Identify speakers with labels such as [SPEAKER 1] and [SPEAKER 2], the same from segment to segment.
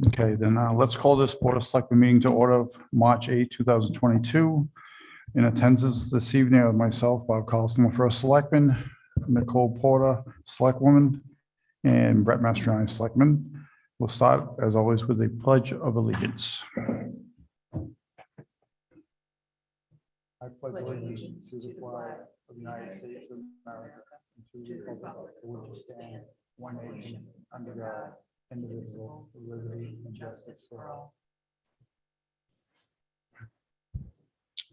[SPEAKER 1] Okay, then let's call this Board of Selectmen meeting to order of March 8, 2022. In attendance this evening are myself, Bob Carlson, first selectman, Nicole Porter, selectwoman, and Brett Mastriani, selectman. We'll start, as always, with a pledge of allegiance. I pledge allegiance to the flag of the United States of America and to the republic for which it stands, one nation, under God, indivisible, with liberty and justice for all.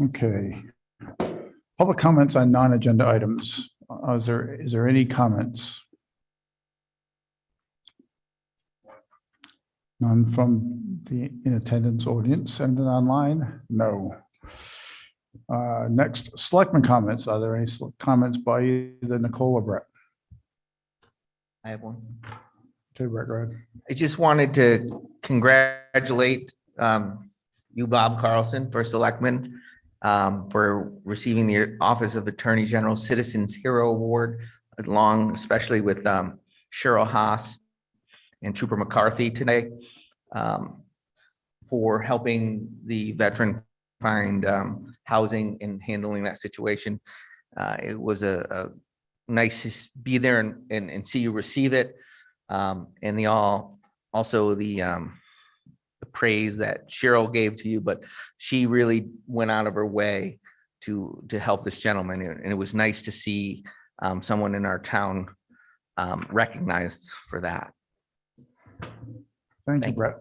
[SPEAKER 1] Okay. Public comments on non-agenda items. Is there any comments? None from the in attendance audience. Anything online? No. Next, selectmen comments. Are there any comments by either Nicole or Brett?
[SPEAKER 2] I have one.
[SPEAKER 1] Okay, Brett, go ahead.
[SPEAKER 2] I just wanted to congratulate you, Bob Carlson, for selectman, for receiving the Office of Attorney General Citizens Hero Award, along especially with Cheryl Haas and Trooper McCarthy today, for helping the veteran find housing and handling that situation. It was a nice to be there and see you receive it. And also the praise that Cheryl gave to you, but she really went out of her way to help this gentleman, and it was nice to see someone in our town recognized for that.
[SPEAKER 1] Thank you, Brett.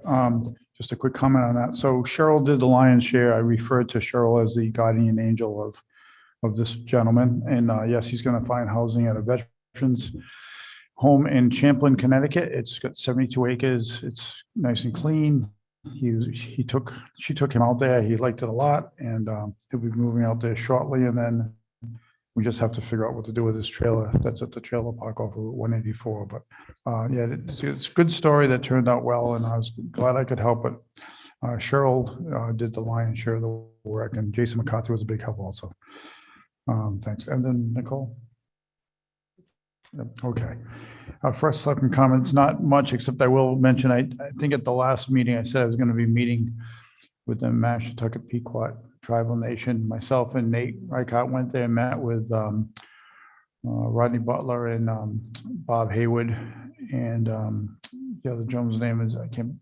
[SPEAKER 1] Just a quick comment on that. So Cheryl did the lion's share. I referred to Cheryl as the guardian angel of this gentleman, and yes, he's going to find housing at a veterans home in Champlin, Connecticut. It's got 72 acres. It's nice and clean. She took him out there. He liked it a lot, and he'll be moving out there shortly. And then we just have to figure out what to do with his trailer. That's at the trailer park off of Route 184. But yeah, it's a good story that turned out well, and I was glad I could help. But Cheryl did the lion's share of the work, and Jason McCarthy was a big help also. Thanks. And then Nicole. Okay. First selectman comments, not much, except I will mention, I think at the last meeting, I said I was going to be meeting with the Mashantucket Pequot Tribal Nation. Myself and Nate Reichart went there and met with Rodney Butler and Bob Haywood, and the other gentleman's name is, don't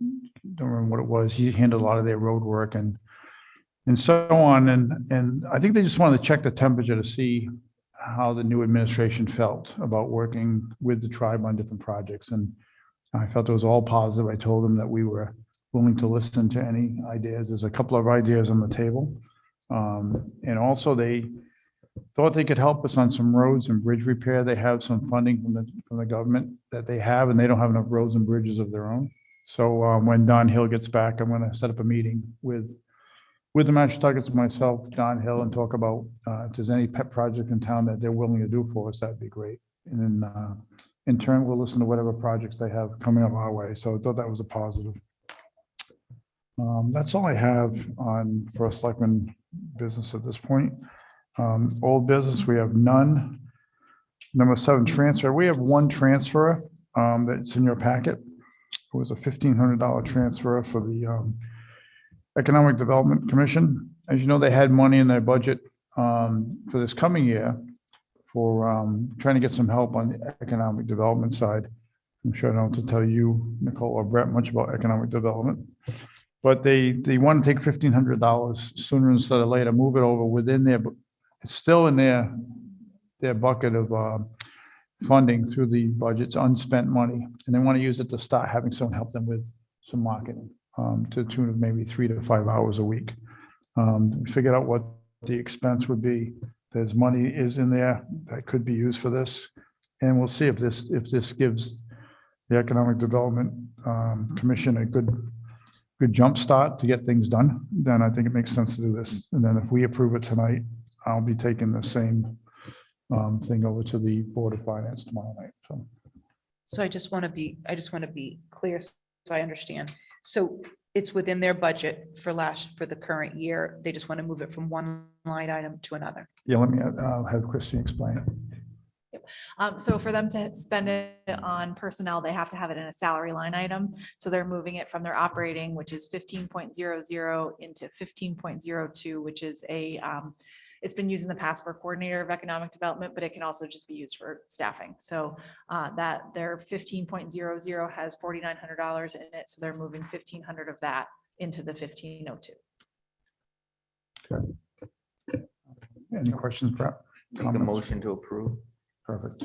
[SPEAKER 1] remember what it was. He handled a lot of their road work and so on. And I think they just wanted to check the temperature to see how the new administration felt about working with the tribe on different projects. And I felt it was all positive. I told them that we were willing to listen to any ideas. There's a couple of ideas on the table. And also they thought they could help us on some roads and bridge repair. They have some funding from the government that they have, and they don't have enough roads and bridges of their own. So when Don Hill gets back, I'm going to set up a meeting with the Mashantuckets, myself, Don Hill, and talk about if there's any pet project in town that they're willing to do for us, that'd be great. And then in turn, we'll listen to whatever projects they have coming up our way. So I thought that was a positive. That's all I have on first selectman business at this point. Old business, we have none. Number 7, transfer. We have one transfer that's in your packet. It was a $1,500 transfer for the Economic Development Commission. As you know, they had money in their budget for this coming year for trying to get some help on the economic development side. I'm sure I don't have to tell you, Nicole or Brett, much about economic development, but they want to take $1,500 sooner instead of later, move it over within there, but it's still in their bucket of funding through the budget's unspent money, and they want to use it to start having someone help them with some marketing. To the tune of maybe 3 to 5 hours a week. We figured out what the expense would be. There's money is in there that could be used for this, and we'll see if this gives the Economic Development Commission a good jump start to get things done. Then I think it makes sense to do this. And then if we approve it tonight, I'll be taking the same thing over to the Board of Finance tomorrow night, so.
[SPEAKER 3] So I just want to be clear so I understand. So it's within their budget for the current year. They just want to move it from one line item to another.
[SPEAKER 1] Yeah, let me have Christine explain it.
[SPEAKER 4] So for them to spend it on personnel, they have to have it in a salary line item. So they're moving it from their operating, which is 15.00 into 15.02, which is it's been used in the past for coordinator of economic development, but it can also just be used for staffing. So that their 15.00 has $4,900 in it. So they're moving 1,500 of that into the 1502.
[SPEAKER 1] Okay. Any questions, Brett?
[SPEAKER 2] Make a
[SPEAKER 1] Comments?
[SPEAKER 2] motion to approve.
[SPEAKER 1] Perfect.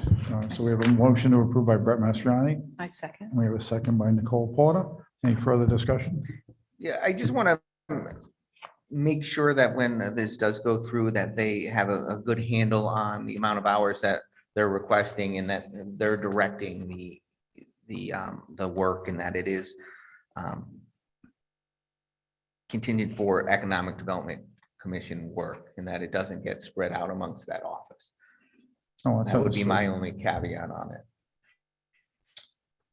[SPEAKER 1] So we have a motion to approve by Brett Mastriani.
[SPEAKER 3] I second.
[SPEAKER 1] We have a second by Nicole Porter. Any further discussion?
[SPEAKER 2] Yeah, I just want to make sure that when this does go through, that they have a good handle on the amount of hours that they're requesting and that they're directing the work, and that it is contingent for Economic Development Commission work, and that it doesn't get spread out amongst that office.
[SPEAKER 1] No, that's
[SPEAKER 2] That would be
[SPEAKER 1] understood.
[SPEAKER 2] my only caveat on it.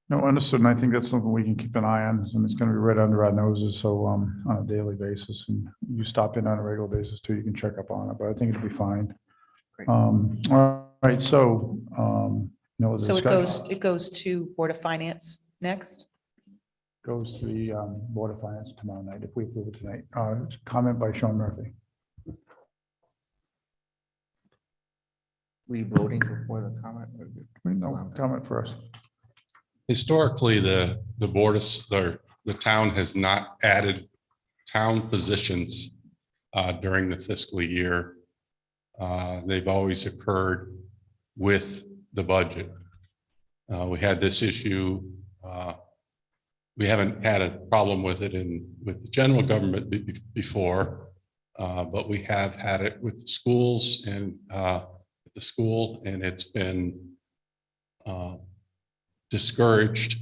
[SPEAKER 1] No, understood. And I think that's something we can keep an eye on, and it's going to be right under our noses. So on a daily basis, and you stop in on a regular basis too, you can check up on it, but I think it'll be fine.
[SPEAKER 2] Great.
[SPEAKER 1] All right. So, no other
[SPEAKER 3] So
[SPEAKER 1] discussion.
[SPEAKER 3] it goes to Board of Finance next.
[SPEAKER 1] Goes to the Board of Finance tomorrow night, if we approve it tonight. Comment by Sean Murphy.
[SPEAKER 2] We voting before the comment?
[SPEAKER 1] No, comment first.
[SPEAKER 5] Historically, the board of, the town has not added town positions during the fiscal year. They've always occurred with the budget. We had this issue. We haven't had a problem with it with the general government before, but we have had it with the schools and the school, and it's been discouraged,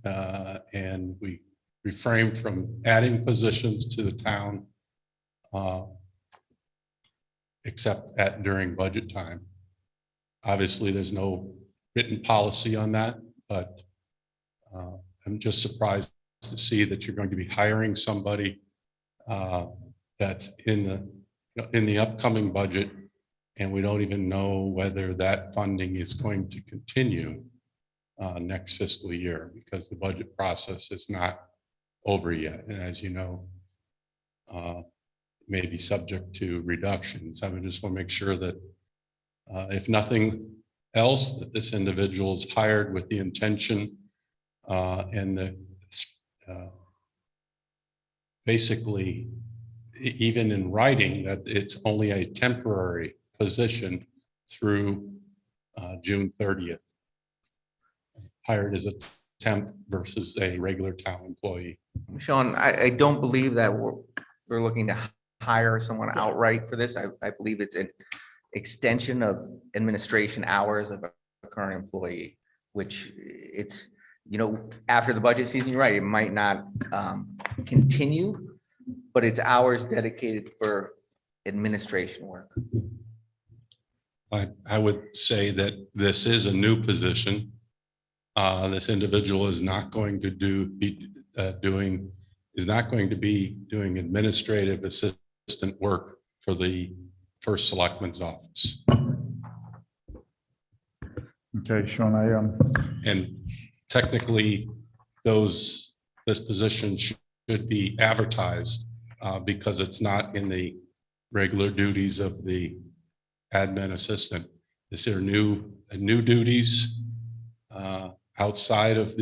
[SPEAKER 5] and we refrain from adding positions to the town except during budget time. Obviously, there's no written policy on that, but I'm just surprised to see that you're going to be hiring somebody that's in the upcoming budget, and we don't even know whether that funding is going to continue next fiscal year, because the budget process is not over yet. And as you know, may be subject to reductions. I would just want to make sure that if nothing else, that this individual is hired with the intention and the basically, even in writing, that it's only a temporary position through June 30th. Hired as a temp versus a regular town employee.
[SPEAKER 2] Sean, I don't believe that we're looking to hire someone outright for this. I believe it's an extension of administration hours of a current employee, which it's, after the budget season, you're right, it might not continue, but it's hours dedicated for administration work.
[SPEAKER 5] I would say that this is a new position. This individual is not going to be doing administrative assistant work for the first selectman's office.
[SPEAKER 1] Okay, Sean,
[SPEAKER 5] And technically, this position should be advertised because it's not in the regular duties of the admin assistant. These are new duties outside of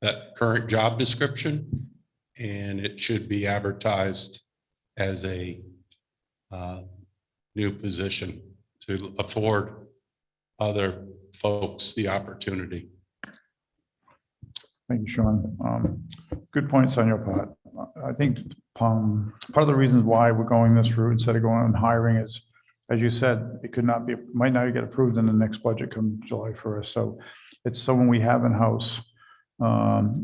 [SPEAKER 5] that current job description, and it should be advertised as a new position to afford other folks the opportunity.
[SPEAKER 1] thank you, Sean. Good points on your part. I think part of the reasons why we're going this route instead of going on hiring is, as you said, it might not get approved in the next budget come July 1st. So it's someone we have in-house,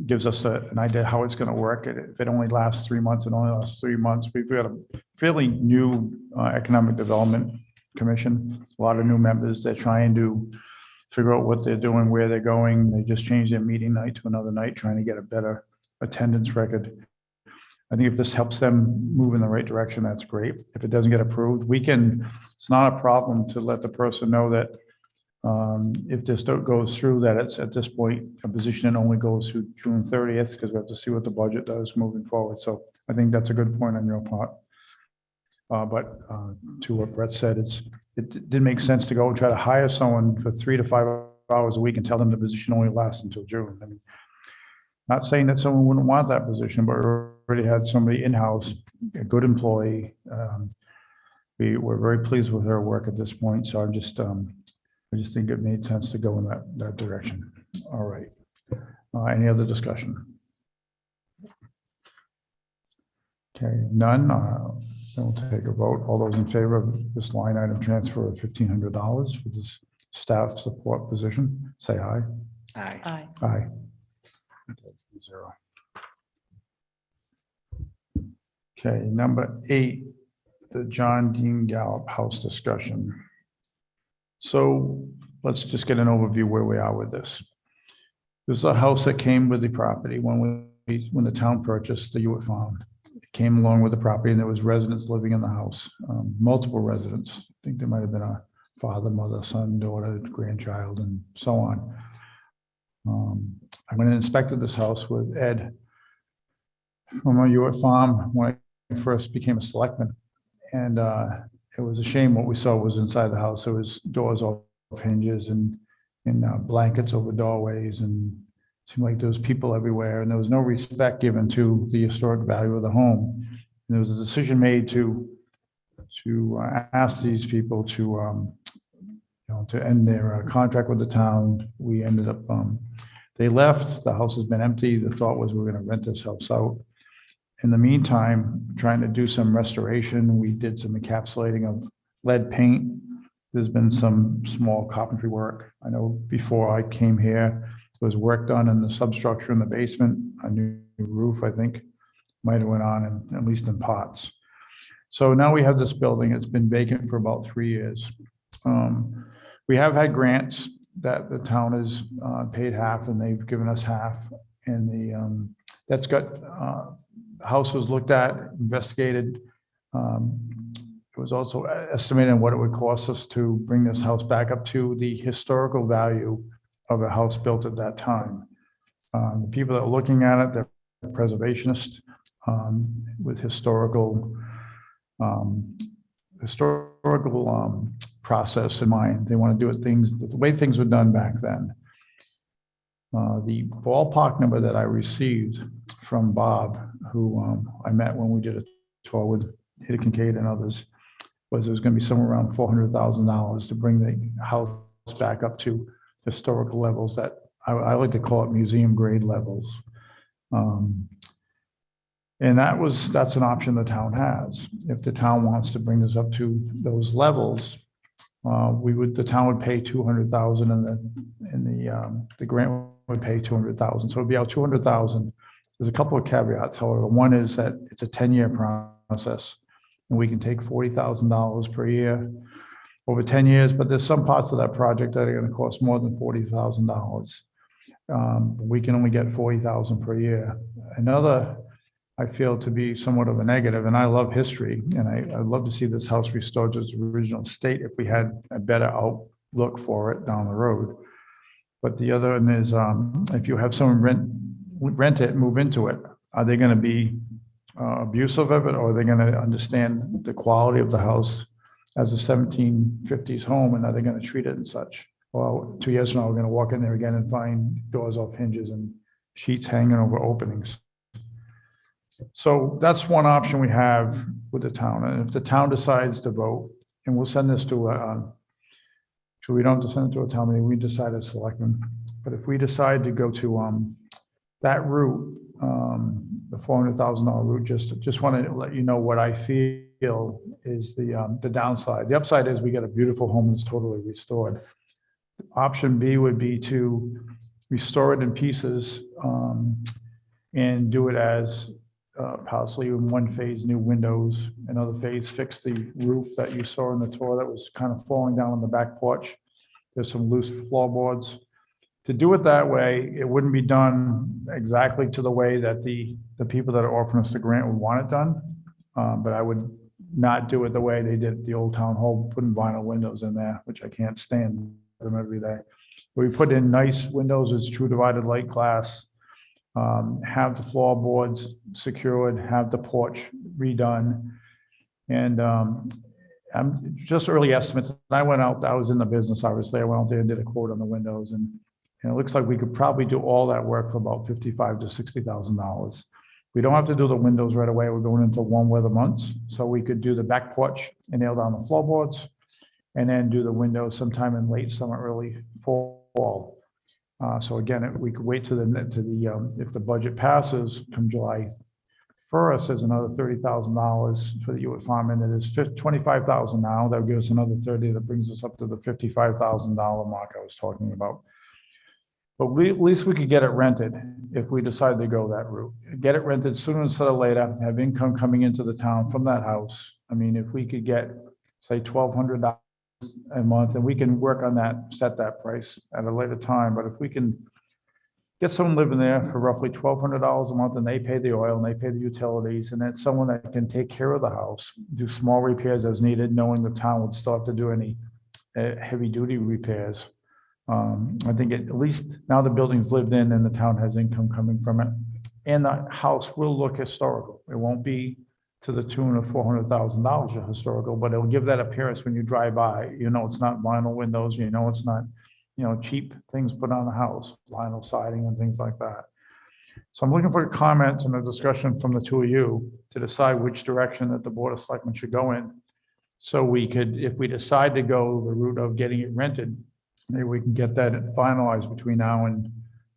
[SPEAKER 1] gives us an idea how it's going to work. If it only lasts 3 months, it only lasts 3 months. We've got a fairly new economic development commission, a lot of new members. They're trying to figure out what they're doing, where they're going. They just changed their meeting night to another night, trying to get a better attendance record. I think if this helps them move in the right direction, that's great. If it doesn't get approved, it's not a problem to let the person know that if this goes through, that it's at this point, a position that only goes through June 30th, because we have to see what the budget does moving forward. So I think that's a good point on your part. But to what Brett said, it didn't make sense to go and try to hire someone for 3 to 5 hours a week and tell them the position only lasts until June. I mean, not saying that someone wouldn't want that position, but we already had somebody in-house, a good employee. We're very pleased with her work at this point. So I just think it made sense to go in that direction. All right. Any other discussion? Okay, none. Then we'll take a vote. All those in favor of this line item transfer of $1,500 for this staff support position, say aye.
[SPEAKER 2] Aye.
[SPEAKER 3] Aye.
[SPEAKER 1] Aye. Okay, 0. Okay, number 8, the John Dean Gallup house discussion. So let's just get an overview where we are with this. This is a house that came with the property when the town purchased the Hewitt Farm. It came along with the property, and there was residents living in the house, multiple residents. I think there might have been a father, mother, son, daughter, grandchild, and so on. I went and inspected this house with Ed from a Hewitt Farm when I first became a selectman. And it was a shame what we saw was inside the house. There was doors off hinges and blankets over doorways, and it seemed like there was people everywhere, and there was no respect given to the historic value of the home. And there was a decision made to ask these people to end their contract with the town. We ended up, they left. The house has been empty. The thought was we're going to rent this house out. In the meantime, trying to do some restoration, we did some encapsulating of lead paint. There's been some small carpentry work. I know before I came here, there was work done in the substructure in the basement. A new roof, I think, might have went on, at least in parts. So now we have this building. It's been vacant for about 3 years. We have had grants that the town has paid half, and they've given us half. And that's got, the house was looked at, investigated. It was also estimated what it would cost us to bring this house back up to the historical value of a house built at that time. The people that are looking at it, they're preservationists with historical process in mind. They want to do things the way things were done back then. The ballpark number that I received from Bob, who I met when we did a tour with Hidde Kincaid and others, was it was going to be somewhere around $400,000 to bring the house back up to historical levels that I like to call it museum grade levels. And that's an option the town has. If the town wants to bring this up to those levels, the town would pay $200,000, and the grant would pay $200,000. So it'd be out $200,000. There's a couple of caveats, however. One is that it's a 10-year process, and we can take $40,000 per year over 10 years, but there's some parts of that project that are going to cost more than $40,000. We can only get $40,000 per year. Another, I feel to be somewhat of a negative, and I love history, and I'd love to see this house restored to its original state if we had a better outlook for it down the road. But the other one is, if you have someone rent it, move into it, are they going to be abusive of it, or are they going to understand the quality of the house as a 1750s home, and are they going to treat it and such? Well, 2 years from now, we're going to walk in there again and find doors off hinges and sheets hanging over openings. So that's one option we have with the town. And if the town decides to vote, and we'll send this to so we don't have to send it to a town meeting, we decide as selectmen. But if we decide to go to that route, the $400,000 route, just want to let you know what I feel is the downside. The upside is we get a beautiful home that's totally restored. Option B would be to restore it in pieces and do it as possibly in one phase, new windows, another phase, fix the roof that you saw in the tour that was kind of falling down on the back porch. There's some loose floorboards. To do it that way, it wouldn't be done exactly to the way that the people that are offering us the grant would want it done. But I would not do it the way they did at the old town hall, putting vinyl windows in there, which I can't stand them every day. We put in nice windows, it's true divided light glass, have the floorboards secured, have the porch redone. And I'm just early estimates. I went out, I was in the business, obviously. I went out there and did a quote on the windows, and it looks like we could probably do all that work for about $55,000 to $60,000. We don't have to do the windows right away. We're going into warm weather months. So we could do the back porch and nail down the floorboards, and then do the windows sometime in late summer, early fall. So again, we could wait to the if the budget passes come July 1st, there's another $30,000 for the Hewitt Farm, and it is $25,000 now. That would give us another 30. That brings us up to the $55,000 mark I was talking about. But at least we could get it rented if we decide to go that route. Get it rented sooner instead of later, have income coming into the town from that house. I mean, if we could get, say, $1,200 a month, and we can work on that, set that price at a later time. But if we can get someone living there for roughly $1,200 a month, and they pay the oil and they pay the utilities, and then someone that can take care of the house, do small repairs as needed, knowing the town would still have to do any heavy duty repairs. I think at least now the building's lived in and the town has income coming from it. And the house will look historical. It won't be to the tune of $400,000 of historical, but it'll give that appearance when you drive by. You know, it's not vinyl windows, you know, it's not, you know, cheap things put on the house, vinyl siding and things like that. So I'm looking for comments and a discussion from the two of you to decide which direction that the Board of Selectmen should go in. So we could, if we decide to go the route of getting it rented, maybe we can get that finalized between now and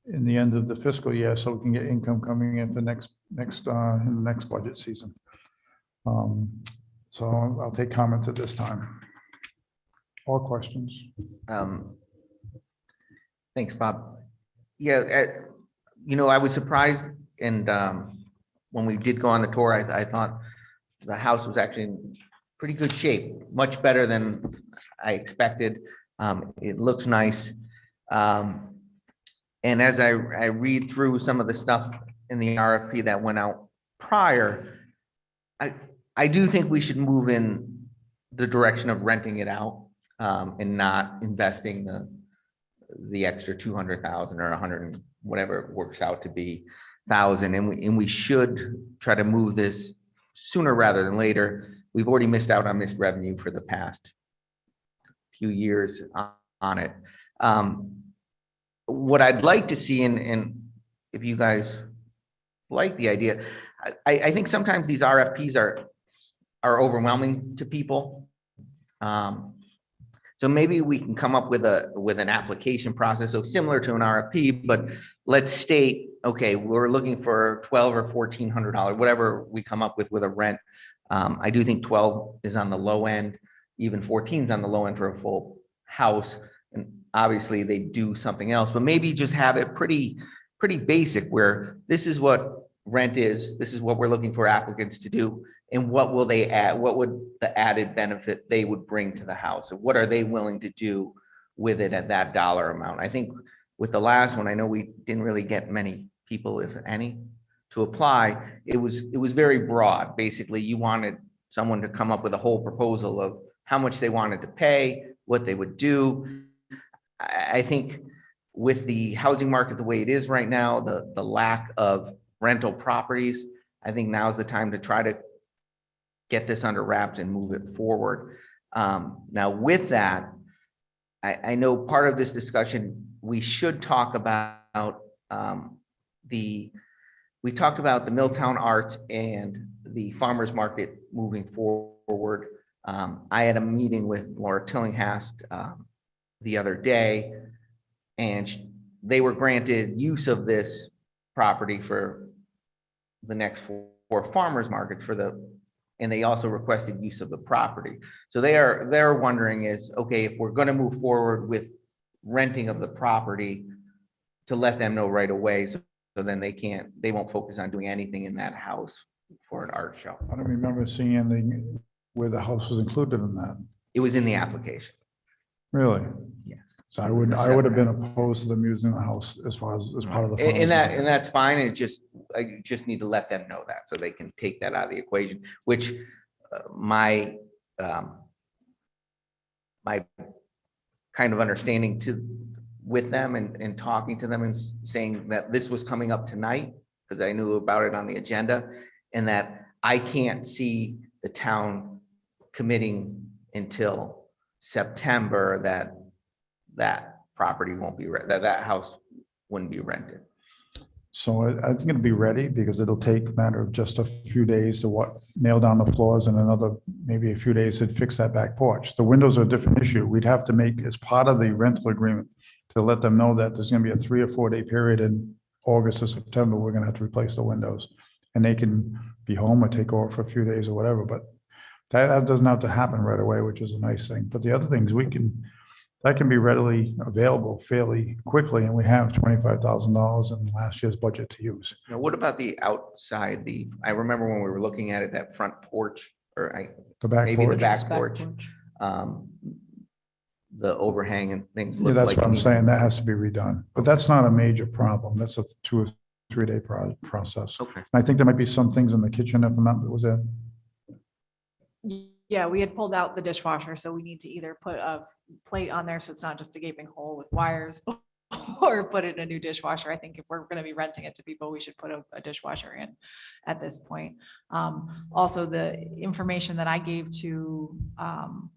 [SPEAKER 1] in the end of the fiscal year, so we can get income coming in for in the next budget season. So I'll take comments at this time. Or questions.
[SPEAKER 2] Thanks, Bob. Yeah, you know, I was surprised, and when we did go on the tour, I thought the house was actually in pretty good shape, much better than I expected. It looks nice. And as I read through some of the stuff in the RFP that went out prior, I do think we should move in the direction of renting it out and not investing the extra 200,000 or 100, whatever it works out to be, thousand. And we should try to move this sooner rather than later. We've already missed out on missed revenue for the past few years on it. What I'd like to see, and if you guys like the idea, I think sometimes these RFPs are overwhelming to people. So maybe we can come up with an application process, so similar to an RFP, but let's state, okay, we're looking for $1,200 or $1,400, whatever we come up with a rent. I do think 12 is on the low end, even 14 is on the low end for a full house. And obviously they do something else, but maybe just have it pretty basic, where this is what rent is, this is what we're looking for applicants to do, and what will they add, what would the added benefit they would bring to the house, and what are they willing to do with it at that dollar amount. I think with the last one, I know we didn't really get many people, if any, to apply. It was very broad. Basically, you wanted someone to come up with a whole proposal of how much they wanted to pay, what they would do. I think with the housing market the way it is right now, the lack of rental properties, I think now's the time to try to get this under wraps and move it forward. Now with that, I know part of this discussion, we should talk about we talked about the Milltown Arts and the farmers market moving forward. I had a meeting with Laura Tillinghast the other day, and they were granted use of this property for the next four farmers markets and they also requested use of the property. So they're wondering is, okay, if we're going to move forward with renting of the property, to let them know right away. So So then they won't focus on doing anything in that house for an art show.
[SPEAKER 1] I don't remember seeing anything where the house was included in that.
[SPEAKER 2] It was in the application.
[SPEAKER 1] Really?
[SPEAKER 2] Yes.
[SPEAKER 1] So
[SPEAKER 2] It was a
[SPEAKER 1] I would have been
[SPEAKER 2] separate-
[SPEAKER 1] opposed to them using the house as far as part of the.
[SPEAKER 2] And
[SPEAKER 1] funds.
[SPEAKER 2] that's fine. I just need to let them know that so they can take that out of the equation, which my kind of understanding with them and talking to them and saying that this was coming up tonight, because I knew about it on the agenda, and that I can't see the town committing until September that property won't be, that house wouldn't be rented.
[SPEAKER 1] So I think it'll be ready because it'll take a matter of just a few days to nail down the floors and another, maybe a few days to fix that back porch. The windows are a different issue. We'd have to make as part of the rental agreement to let them know that there's going to be a 3 or 4 day period in August or September. We're going to have to replace the windows and they can be home or take over for a few days or whatever. But that doesn't have to happen right away, which is a nice thing. But the other things that can be readily available fairly quickly, and we have $25,000 in last year's budget to use.
[SPEAKER 2] Now, what about the outside, I remember when we were looking at it, that front porch,
[SPEAKER 1] The back
[SPEAKER 2] maybe the
[SPEAKER 1] porch.
[SPEAKER 2] back porch, the overhang and things.
[SPEAKER 1] Yeah,
[SPEAKER 2] look
[SPEAKER 1] that's
[SPEAKER 2] like
[SPEAKER 1] what
[SPEAKER 2] it
[SPEAKER 1] I'm
[SPEAKER 2] needs-
[SPEAKER 1] saying. That has to be redone, but that's not a major problem. That's a 2 or 3 day process.
[SPEAKER 2] Okay.
[SPEAKER 1] I think there might be some things in the kitchen if I'm not, was it?
[SPEAKER 4] Yeah, we had pulled out the dishwasher, so we need to either put a plate on there so it's not just a gaping hole with wires or put in a new dishwasher. I think if we're going to be renting it to people, we should put a dishwasher in at this point. Also, the information that I gave to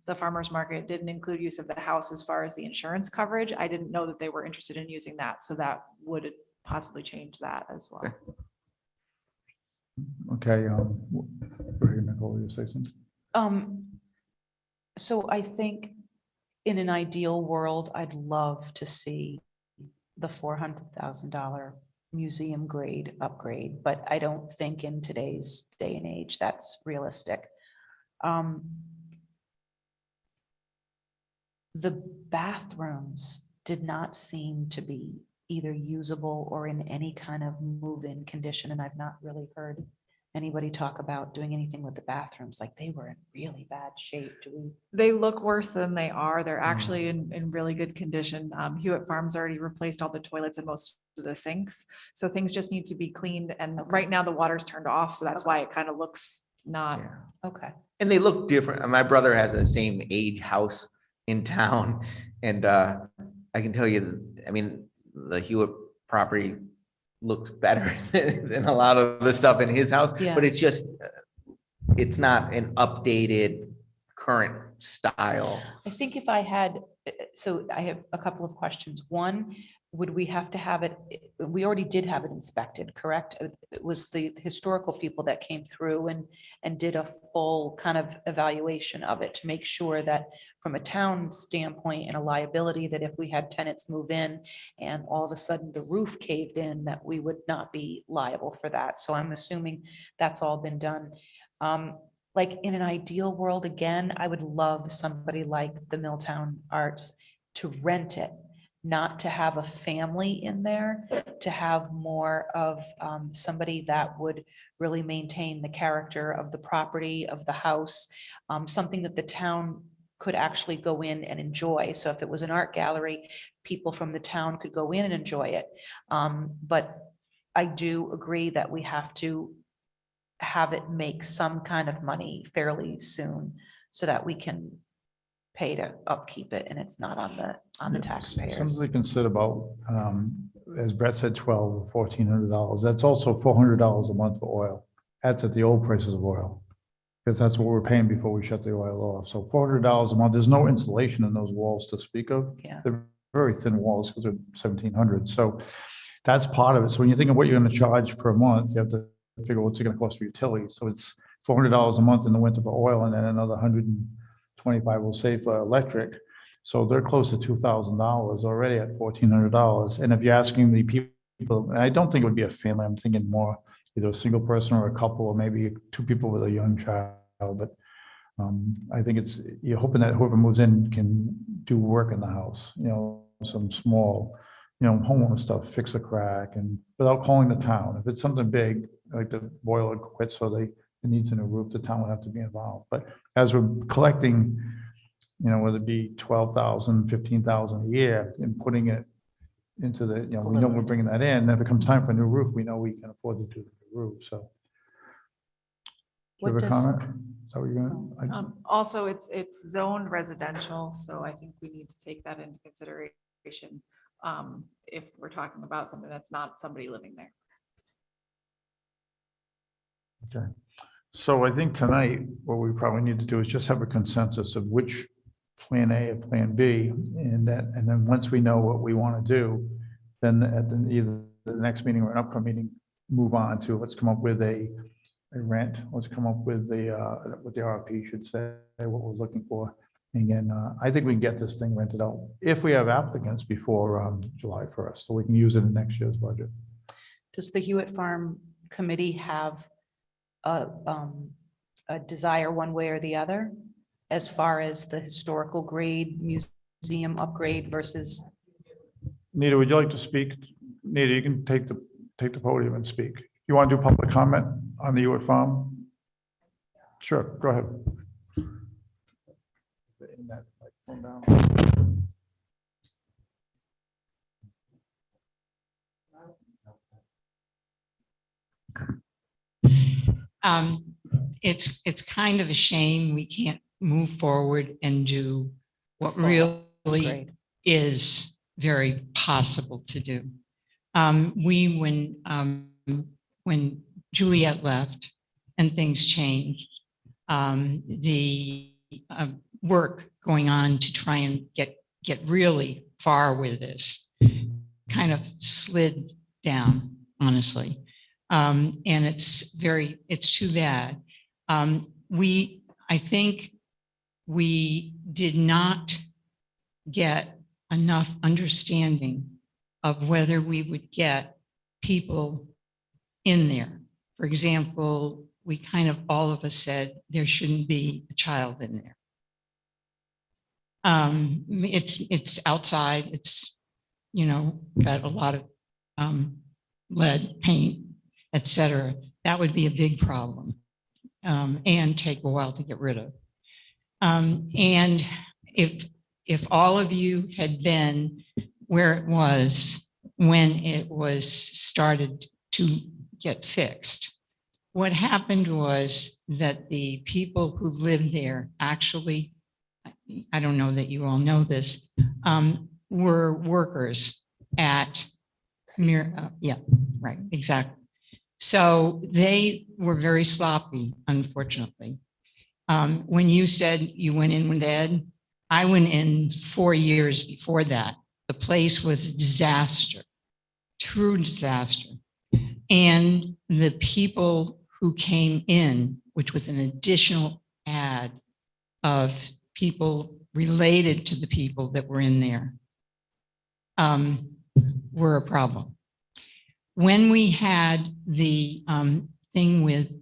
[SPEAKER 4] the farmer's market didn't include use of the house as far as the insurance coverage. I didn't know that they were interested in using that, so that would possibly change that as well.
[SPEAKER 1] Okay. Nicole, you say something?
[SPEAKER 3] So I think in an ideal world, I'd love to see the $400,000 museum grade upgrade, but I don't think in today's day and age that's realistic. The bathrooms did not seem to be either usable or in any kind of move-in condition, and I've not really heard anybody talk about doing anything with the bathrooms, like they were in really bad shape.
[SPEAKER 4] They look worse than they are. They're actually in really good condition. Hewitt Farms already replaced all the toilets and most of the sinks. So things just need to be cleaned. And right now the water's turned off. So that's why it kind of looks not.
[SPEAKER 2] Yeah.
[SPEAKER 3] Okay.
[SPEAKER 2] And they look different. My brother has the same age house in town. And I can tell you, I mean, the Hewitt property looks better than a lot of the stuff in his house,
[SPEAKER 3] Yeah.
[SPEAKER 2] but it's just, it's not an updated current style.
[SPEAKER 3] I think if I had, so I have a couple of questions. One, would we have to have it, we already did have it inspected, correct? It was the historical people that came through and did a full kind of evaluation of it to make sure that from a town standpoint and a liability, that if we had tenants move in and all of a sudden the roof caved in, that we would not be liable for that. So I'm assuming that's all been done. Like in an ideal world, again, I would love somebody like the Milltown Arts to rent it, not to have a family in there, to have more of somebody that would really maintain the character of the property, of the house, something that the town could actually go in and enjoy. So if it was an art gallery, people from the town could go in and enjoy it. But I do agree that we have to have it make some kind of money fairly soon so that we can pay to upkeep it and it's not on the taxpayers.
[SPEAKER 1] Something to consider about, as Brett said, $1,200 or $1,400. That's also $400 a month for oil. That's at the old prices of oil. Because that's what we're paying before we shut the oil off. So $400 a month, there's no insulation in those walls to speak of.
[SPEAKER 3] Yeah.
[SPEAKER 1] They're very thin walls because they're 1,700. So that's part of it. So when you think of what you're going to charge per month, you have to figure what's it going to cost for utilities. So it's $400 a month in the winter for oil and then another $125 we'll say for electric. So they're close to $2,000 already at $1,400. And if you're asking the people, and I don't think it would be a family, I'm thinking more either a single person or a couple, or maybe 2 people with a young child. But I think you're hoping that whoever moves in can do work in the house, some small, homeowner stuff, fix a crack and without calling the town. If it's something big, like the boiler quits, so it needs a new roof, the town would have to be involved. But as we're collecting, whether it be 12,000, 15,000 a year and putting it into the, we know we're bringing that in. If it comes time for a new roof, we know we can afford to do the roof, so. Do you have a comment? Is that what you're gonna?
[SPEAKER 4] Also, it's zoned residential, so I think we need to take that into consideration if we're talking about something that's not somebody living there.
[SPEAKER 1] Okay. So I think tonight, what we probably need to do is just have a consensus of which plan A or plan B, and then once we know what we want to do, then at either the next meeting or an upcoming meeting, move on to let's come up with a rent. Let's come up with what the RFP should say, what we're looking for. And again, I think we can get this thing rented out if we have applicants before July 1st, so we can use it in next year's budget.
[SPEAKER 3] Does the Hewitt Farm Committee have a desire one way or the other as far as the historical grade museum upgrade versus?
[SPEAKER 1] Nita, would you like to speak? Nita, you can take the podium and speak. You want to do public comment on the Hewitt Farm? Sure, go ahead.
[SPEAKER 6] It's kind of a shame we can't move forward and do what really
[SPEAKER 3] Upgrade.
[SPEAKER 6] is very possible to do. When Juliet left and things changed, the work going on to try and get really far with this kind of slid down, honestly. And it's too bad. I think we did not get enough understanding of whether we would get people in there. For example, we kind of, all of us said there shouldn't be a child in there. It's outside, it's, got a lot of lead paint, etc. That would be a big problem and take a while to get rid of. And if all of you had been where it was when it was started to get fixed, what happened was that the people who lived there actually, I don't know that you all know this, were workers at yeah, right, exactly. So they were very sloppy, unfortunately. When you said you went in with Ed, I went in 4 years before that. The place was a disaster, true disaster. And the people who came in, which was an additional add of people related to the people that were in there, were a problem. When we had the thing with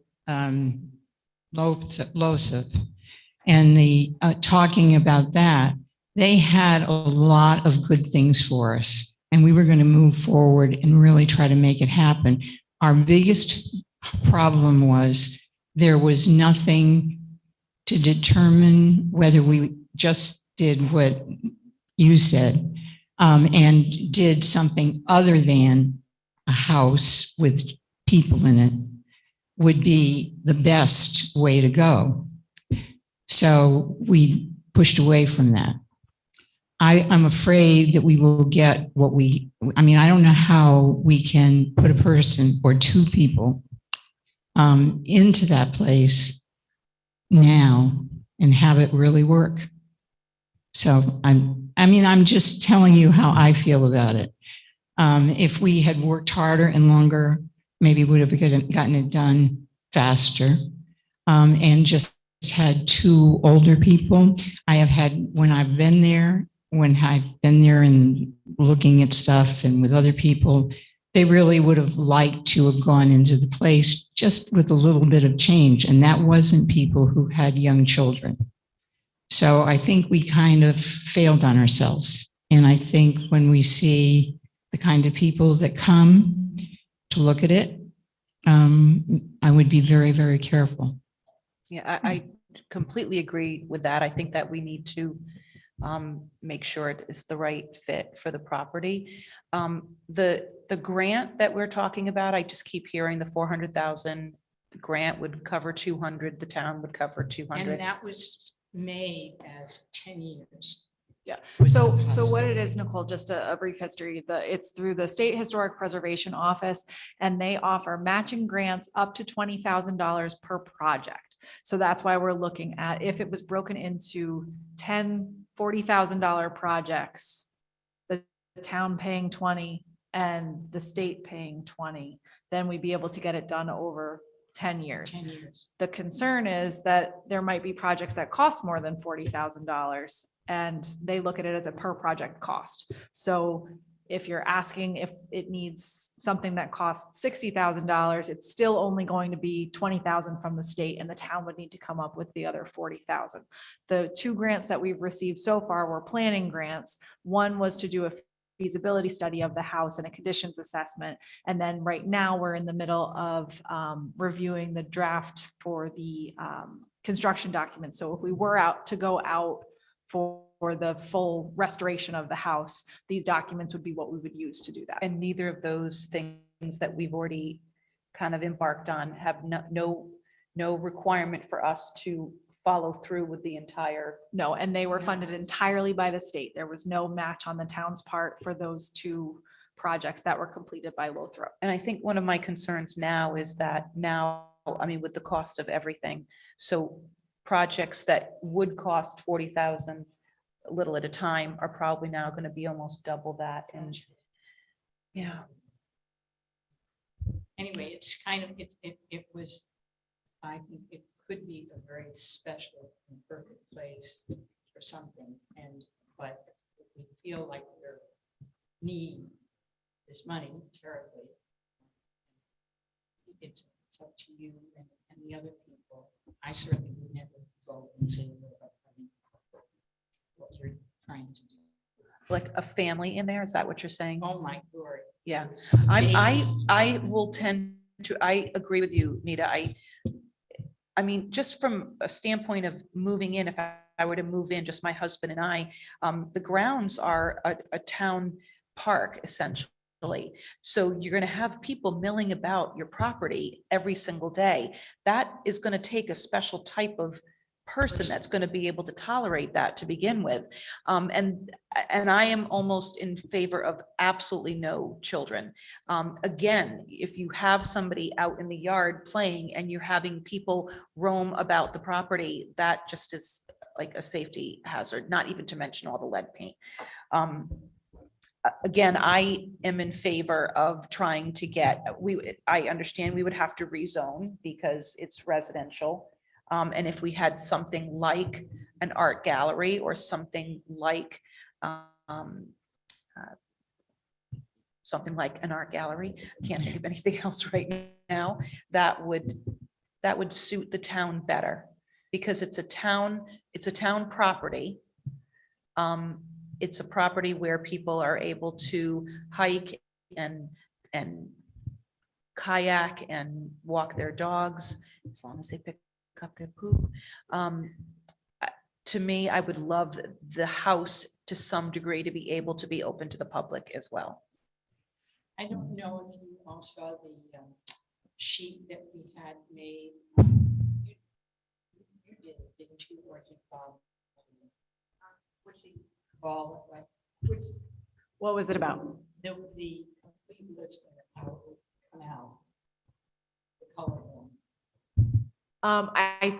[SPEAKER 6] LOSIP and the talking about that, they had a lot of good things for us, and we were going to move forward and really try to make it happen. Our biggest problem was there was nothing to determine whether we just did what you said and did something other than a house with people in it would be the best way to go. So we pushed away from that. I'm afraid that we will get what I don't know how we can put a person or two people into that place now and have it really work. So I'm just telling you how I feel about it. If we had worked harder and longer, maybe we would have gotten it done faster and just had two older people. I have had, when I've been there and looking at stuff and with other people, they really would have liked to have gone into the place just with a little bit of change. And that wasn't people who had young children. So I think we kind of failed on ourselves. And I think when we see the kind of people that come to look at it, I would be very, very careful.
[SPEAKER 3] Yeah, I completely agree with that. I think that we need to make sure it is the right fit for the property. The grant that we're talking about, I just keep hearing the 400,000 grant would cover 200, the town would cover 200.
[SPEAKER 6] that was made as 10 years.
[SPEAKER 4] Yeah.
[SPEAKER 6] Was
[SPEAKER 4] So,
[SPEAKER 6] not
[SPEAKER 4] so what
[SPEAKER 6] possible.
[SPEAKER 4] it is, Nicole, just a brief history, it's through the State Historic Preservation Office, and they offer matching grants up to $20,000 per project. So that's why we're looking at, if it was broken into 10, $40,000 projects, the town paying 20 and the state paying 20, then we'd be able to get it done over 10 years.
[SPEAKER 6] 10 years.
[SPEAKER 4] The concern is that there might be projects that cost more than $40,000 and they look at it as a per project cost. So if you're asking if it needs something that costs $60,000, it's still only going to be 20,000 from the state, and the town would need to come up with the other 40,000. The two grants that we've received so far were planning grants. One was to do a feasibility study of the house and a conditions assessment. And then right now we're in the middle of reviewing the draft for the construction documents. So if we were to go out for the full restoration of the house, these documents would be what we would use to do that.
[SPEAKER 3] And neither of those things that we've already kind of embarked on have no requirement for us to follow through with the entire.
[SPEAKER 4] No, and they were funded entirely by the state. There was no match on the town's part for those two projects that were completed by Lothrop.
[SPEAKER 3] And I think one of my concerns now is that I mean, with the cost of everything, so projects that would cost 40,000 a little at a time are probably now going to be almost double that. And yeah,
[SPEAKER 6] Anyway, it's kind of, it was, I think it could be a very special and perfect place for something. But if we feel like we need this money terribly, it's up to you and the other people. I certainly would never go and say what you're trying to do.
[SPEAKER 3] like a family in there, is that what you're saying?
[SPEAKER 6] Oh, my glory.
[SPEAKER 3] Yeah,
[SPEAKER 6] Baby.
[SPEAKER 3] I will tend to, I agree with you, Nita. I mean, just from a standpoint of moving in, if I were to move in, just my husband and I, the grounds are a town park essentially. So you're going to have people milling about your property every single day. That is going to take a special type of person that's going to be able to tolerate that to begin with. And I am almost in favor of absolutely no children. Again, if you have somebody out in the yard playing and you're having people roam about the property, that just is like a safety hazard, not even to mention all the lead paint. Again, I am in favor of trying to get, I understand we would have to rezone because it's residential. And if we had something like an art gallery or something like an art gallery, I can't think of anything else right now, that would suit the town better because it's a town property. It's a property where people are able to hike and kayak and walk their dogs as long as they pick up their poop. To me, I would love the house to some degree to be able to be open to the public as well.
[SPEAKER 6] I don't know if you all saw the sheet that we had made. You did, didn't you? Or if you followed?
[SPEAKER 4] What was it about?
[SPEAKER 6] The complete list of how it would come out. The color one.
[SPEAKER 4] I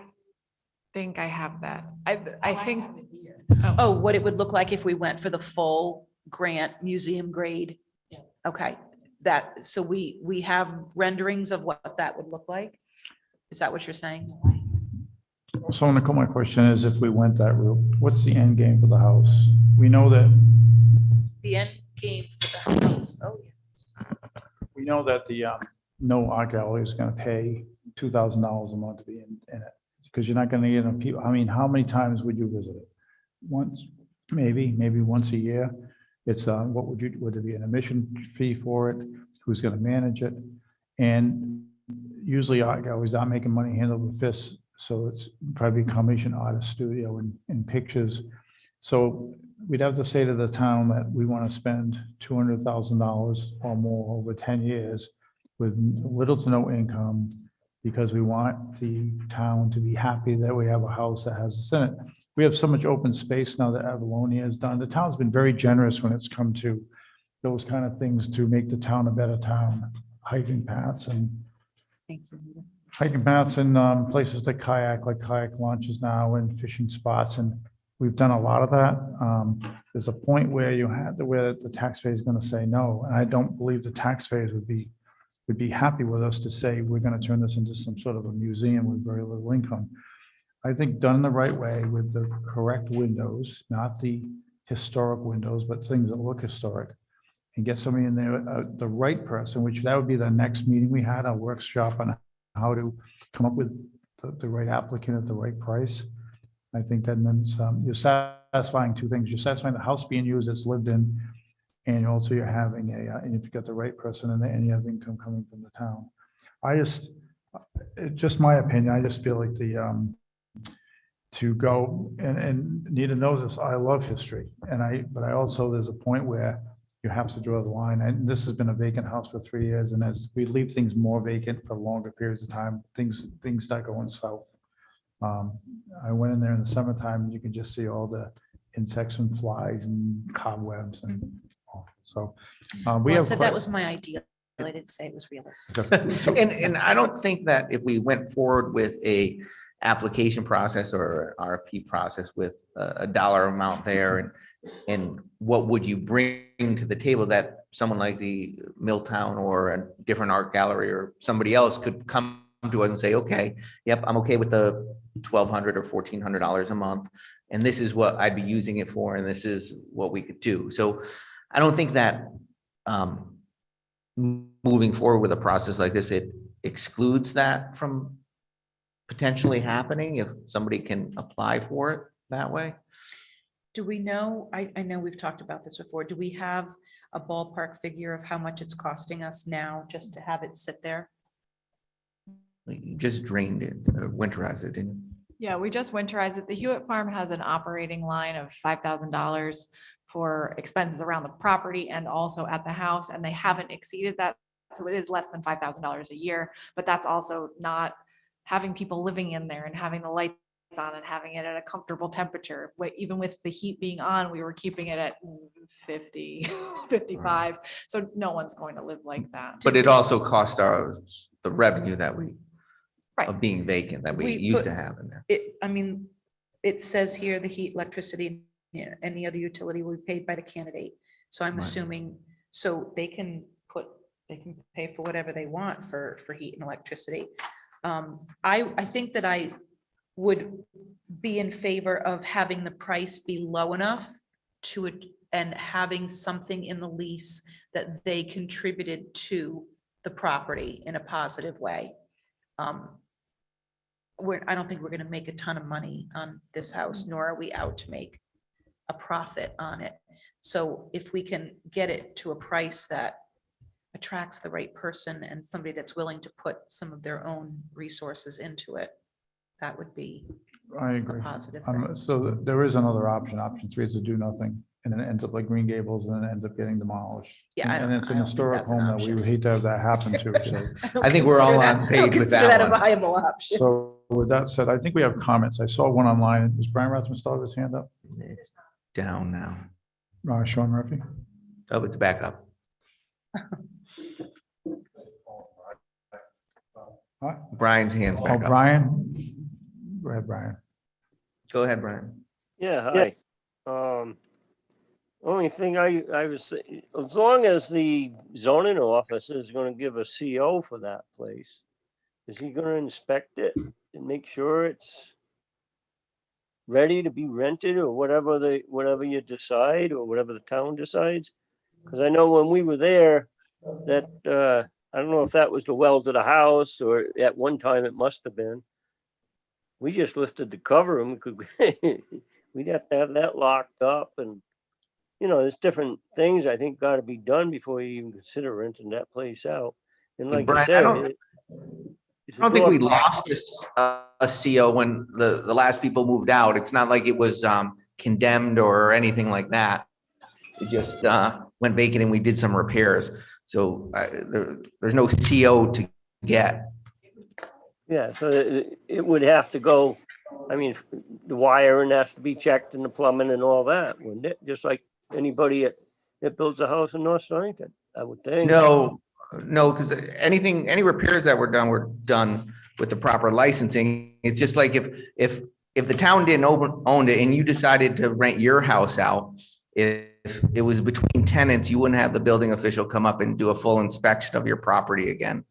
[SPEAKER 4] think I have that. I think.
[SPEAKER 6] have it here.
[SPEAKER 3] Oh, what it would look like if we went for the full grant museum grade?
[SPEAKER 6] Yeah.
[SPEAKER 3] Okay, so we have renderings of what that would look like? Is that what you're saying?
[SPEAKER 1] So Nicole, my question is, if we went that route, what's the end game for the house? We know that,
[SPEAKER 3] The end game for the house, oh, yeah.
[SPEAKER 1] we know that the no art gallery is going to pay $2,000 a month to be in it, because you're not going to get enough people. I mean, how many times would you visit it? Once, maybe once a year. It's, would there be an admission fee for it? Who's going to manage it? And usually I always not making money hand over fist. So it's probably a combination artist studio and pictures. So we'd have to say to the town that we want to spend $200,000 or more over 10 years with little to no income, because we want the town to be happy that we have a house that has a in it. We have so much open space now that Avalonia has done. The town's been very generous when it's come to those kind of things to make the town a better town. Hiking paths and
[SPEAKER 3] Thank you. Rita.
[SPEAKER 1] hiking paths and places like kayak launches now, and fishing spots. And we've done a lot of that. There's a point where where the taxpayer is going to say no. And I don't believe the taxpayers would be happy with us to say we're going to turn this into some sort of a museum with very little income. I think done the right way with the correct windows, not the historic windows, but things that look historic, and get somebody in there, the right person, which that would be the next meeting we had, a workshop on how to come up with the right applicant at the right price. I think that means you're satisfying two things. You're satisfying the house being used, it's lived in, and also you're having and if you got the right person in there and you have income coming from the town. Just my opinion, I just feel like to go and Nita knows this, I love history. But I also, there's a point where you have to draw the line. And this has been a vacant house for 3 years. And as we leave things more vacant for longer periods of time, things start going south. I went in there in the summertime and you can just see all the insects and flies and cobwebs and so we have.
[SPEAKER 3] So that was my idea. I didn't say it was realistic.
[SPEAKER 2] And I don't think that if we went forward with a application process or RFP process with a dollar amount there and what would you bring to the table, that someone like the Milltown or a different art gallery or somebody else could come to us and say, okay, yep, I'm okay with the $1,200 or $1,400 a month. And this is what I'd be using it for. And this is what we could do. So I don't think that moving forward with a process like this, it excludes that from potentially happening if somebody can apply for it that way.
[SPEAKER 3] Do we know, I know we've talked about this before, do we have a ballpark figure of how much it's costing us now just to have it sit there?
[SPEAKER 2] You just drained it, winterized it, didn't you?
[SPEAKER 4] Yeah, we just winterized it. The Hewitt Farm has an operating line of $5,000 for expenses around the property and also at the house, and they haven't exceeded that. So it is less than $5,000 a year, but that's also not having people living in there and having the lights on and having it at a comfortable temperature. Even with the heat being on, we were keeping it at 50, 55. So no one's going to live like that.
[SPEAKER 2] But it also cost the revenue that we,
[SPEAKER 4] Right.
[SPEAKER 2] of being vacant, that we used to have in there.
[SPEAKER 3] It says here, the heat, electricity, any other utility will be paid by the candidate. So I'm
[SPEAKER 2] Right.
[SPEAKER 3] assuming, so they can pay for whatever they want for heat and electricity. I think that I would be in favor of having the price be low enough to it and having something in the lease that they contributed to the property in a positive way. I don't think we're going to make a ton of money on this house, nor are we out to make a profit on it. So if we can get it to a price that attracts the right person and somebody that's willing to put some of their own resources into it, that would be
[SPEAKER 1] I
[SPEAKER 3] a
[SPEAKER 1] agree.
[SPEAKER 3] positive thing.
[SPEAKER 1] So there is another option. Option 3 is to do nothing, and then it ends up like Green Gables, and then it ends up getting demolished.
[SPEAKER 3] Yeah,
[SPEAKER 1] And it's an historic home that we would hate to have that happen to. So,
[SPEAKER 2] I think we're all on page with
[SPEAKER 3] Consider
[SPEAKER 2] that
[SPEAKER 3] a
[SPEAKER 2] one.
[SPEAKER 3] viable option.
[SPEAKER 1] so with that said, I think we have comments. I saw one online. Was Brian Rathman still have his hand up?
[SPEAKER 2] It's down now.
[SPEAKER 1] Sean Murphy.
[SPEAKER 2] Oh, it's back up.
[SPEAKER 1] Huh?
[SPEAKER 2] Brian's hands
[SPEAKER 1] Oh,
[SPEAKER 2] back up.
[SPEAKER 1] Brian. Go ahead, Brian.
[SPEAKER 2] Go ahead, Brian.
[SPEAKER 7] Yeah, hi. Only thing I was, as long as the zoning officer is gonna give a CO for that place, is he gonna inspect it and make sure it's ready to be rented or whatever you decide or whatever the town decides? Cause I know when we were there, that, I don't know if that was the well to the house or at one time it must have been. We just lifted the cover and we'd have to have that locked up and you know, there's different things I think gotta be done before you even consider renting that place out. And like you
[SPEAKER 2] Brian, I
[SPEAKER 7] said,
[SPEAKER 2] don't-
[SPEAKER 7] it's
[SPEAKER 2] I don't think we
[SPEAKER 7] door-
[SPEAKER 2] lost a CO when the last people moved out. It's not like it was condemned or anything like that. It just went vacant and we did some repairs. So there's no CO to get.
[SPEAKER 7] Yeah, so it would have to go, I mean, the wiring has to be checked and the plumbing and all that, wouldn't it? Just like anybody that builds a house in North Stonington, I would think.
[SPEAKER 2] No, because any repairs that were done with the proper licensing. It's just like if the town didn't own it and you decided to rent your house out, if it was between tenants, you wouldn't have the building official come up and do a full inspection of your property again.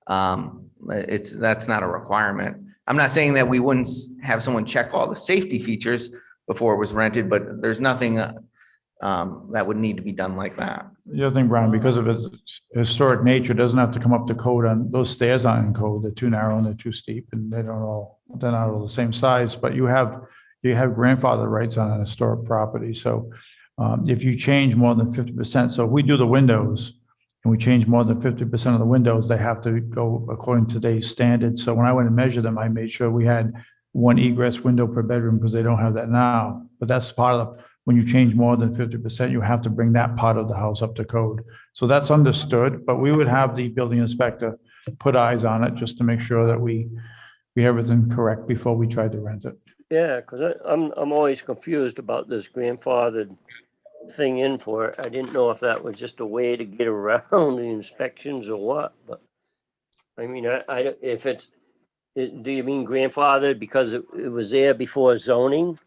[SPEAKER 2] That's not a requirement. I'm not saying that we wouldn't have someone check all the safety features before it was rented, but there's nothing that would need to be done like that.
[SPEAKER 1] The other thing, Brian, because of its historic nature, it doesn't have to come up to code on, those stairs aren't in code. They're too narrow and they're too steep and they're not all the same size, but you have grandfather rights on an historic property. So if you change more than 50%, so if we do the windows and we change more than 50% of the windows, they have to go according to today's standards. So when I went and measured them, I made sure we had one egress window per bedroom because they don't have that now. But that's part of, when you change more than 50%, you have to bring that part of the house up to code. So that's understood, but we would have the building inspector put eyes on it just to make sure that we have everything correct before we try to rent it.
[SPEAKER 7] Yeah, because I'm always confused about this grandfathered thing in for it. I didn't know if that was just a way to get around the inspections or what, but I mean, if it's, do you mean grandfathered because it was there before zoning?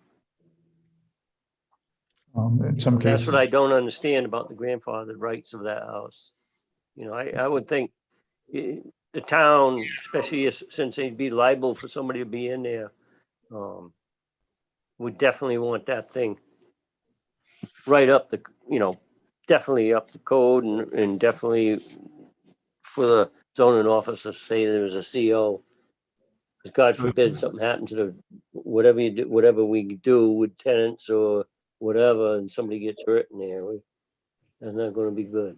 [SPEAKER 1] In some
[SPEAKER 7] That's
[SPEAKER 1] cases,
[SPEAKER 7] what I don't understand about the grandfathered rights of that house. You know, I would think the town, especially since they'd be liable for somebody to be in there, would definitely want that thing right up the, you know, definitely up the code and definitely for the zoning officer to say there was a CO. Because God forbid something happened to the, whatever you do, whatever we do with tenants or whatever, and somebody gets hurt in there, that's not gonna be good.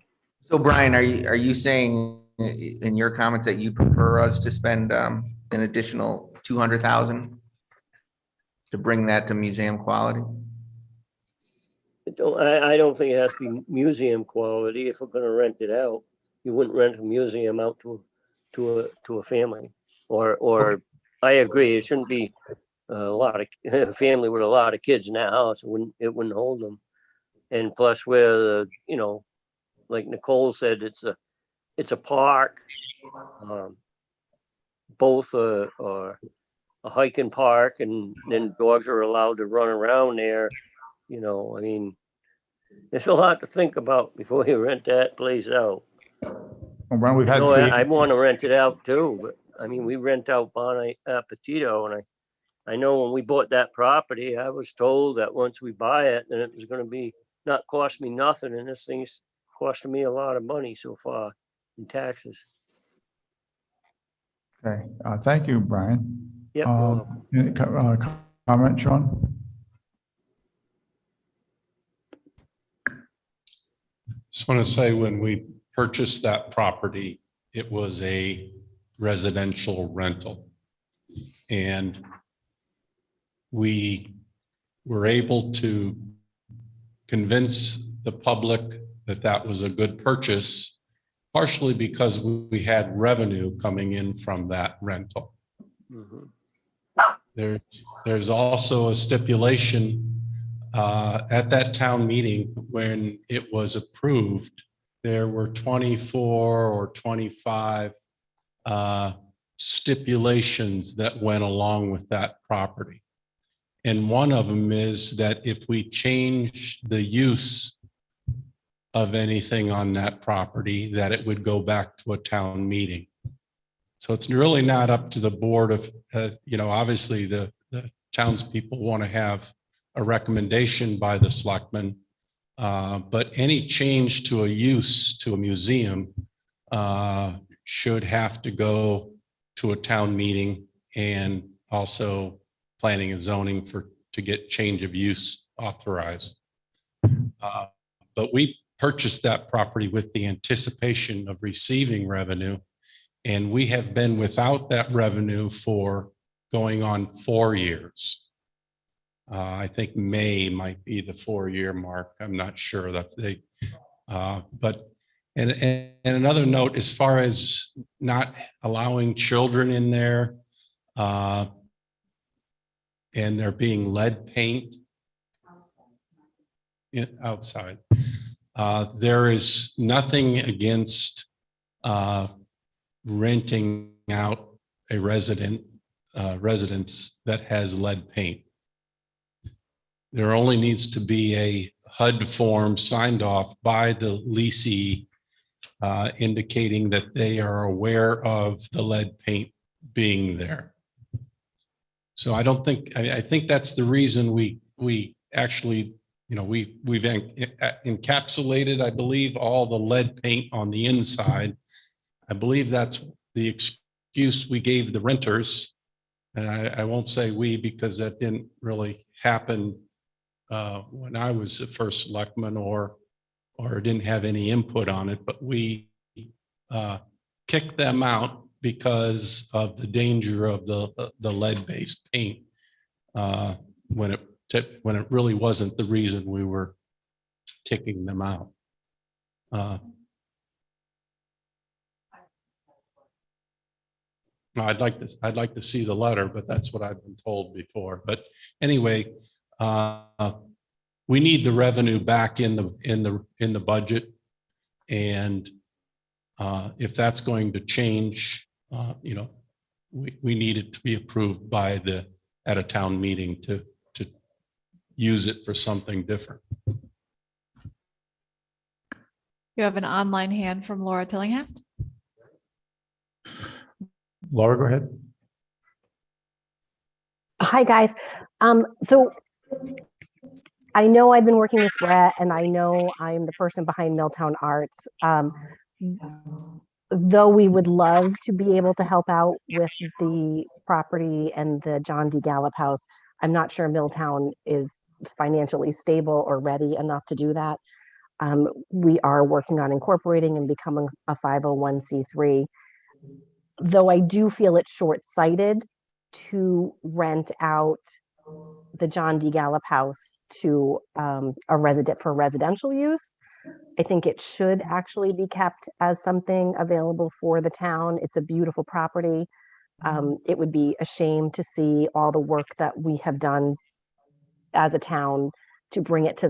[SPEAKER 2] So Brian, are you saying in your comments that you prefer us to spend an additional 200,000 to bring that to museum quality?
[SPEAKER 7] I don't think it has to be museum quality. If we're gonna rent it out, you wouldn't rent a museum out to a family. Or I agree, it shouldn't be a family with a lot of kids in that house. It wouldn't hold them. And plus where the, you know, like Nicole said, it's a park. Both are a hiking park, and then dogs are allowed to run around there. You know, I mean, there's a lot to think about before you rent that place out.
[SPEAKER 1] Brian, we've had
[SPEAKER 7] No,
[SPEAKER 1] three.
[SPEAKER 7] I want to rent it out too, but I mean, we rent out Bon Appetito, and I know when we bought that property, I was told that once we buy it, then it was going to be not cost me nothing, and this thing's costing me a lot of money so far in taxes.
[SPEAKER 1] Okay, thank you, Brian.
[SPEAKER 7] Yep.
[SPEAKER 1] Any comment, Sean?
[SPEAKER 5] Just want to say, when we purchased that property, it was a residential rental. And we were able to convince the public that that was a good purchase, partially because we had revenue coming in from that rental.
[SPEAKER 7] Mhm.
[SPEAKER 5] There's also a stipulation at that town meeting when it was approved. There were 24 or 25 stipulations that went along with that property. And one of them is that if we change the use of anything on that property, that it would go back to a town meeting. So it's really not up to the board of, you know, obviously the townspeople want to have a recommendation by the selectmen, but any change to a use to a museum should have to go to a town meeting, and also planning and zoning to get change of use authorized. But we purchased that property with the anticipation of receiving revenue. And we have been without that revenue for going on 4 years. I think May might be the 4-year mark. I'm not sure that they, but, and another note, as far as not allowing children in there, and there being lead paint outside. There is nothing against renting out a residence that has lead paint. There only needs to be a HUD form signed off by the leasee indicating that they are aware of the lead paint being there. So I don't think, I think that's the reason we actually, you know, we've encapsulated, I believe, all the lead paint on the inside. I believe that's the excuse we gave the renters. And I won't say we, because that didn't really happen when I was the first selectman or didn't have any input on it, but we kicked them out because of the danger of the lead-based paint when it really wasn't the reason we were kicking them out. No, I'd like to see the letter, but that's what I've been told before. But anyway, we need the revenue back in the budget, and if that's going to change, you know, we need it to be approved by at a town meeting to use it for something different.
[SPEAKER 4] You have an online hand from Laura Tillinghast.
[SPEAKER 1] Laura, go ahead.
[SPEAKER 8] Hi, guys. So I know I've been working with Brett, and I know I'm the person behind Milltown Arts. Though we would love to be able to help out with the property and the John D. Gallup house, I'm not sure Milltown is financially stable or ready enough to do that. We are working on incorporating and becoming a 501c3. Though I do feel it's short-sighted to rent out the John D. Gallup house to a resident for residential use. I think it should actually be kept as something available for the town. It's a beautiful property. It would be a shame to see all the work that we have done as a town to bring it to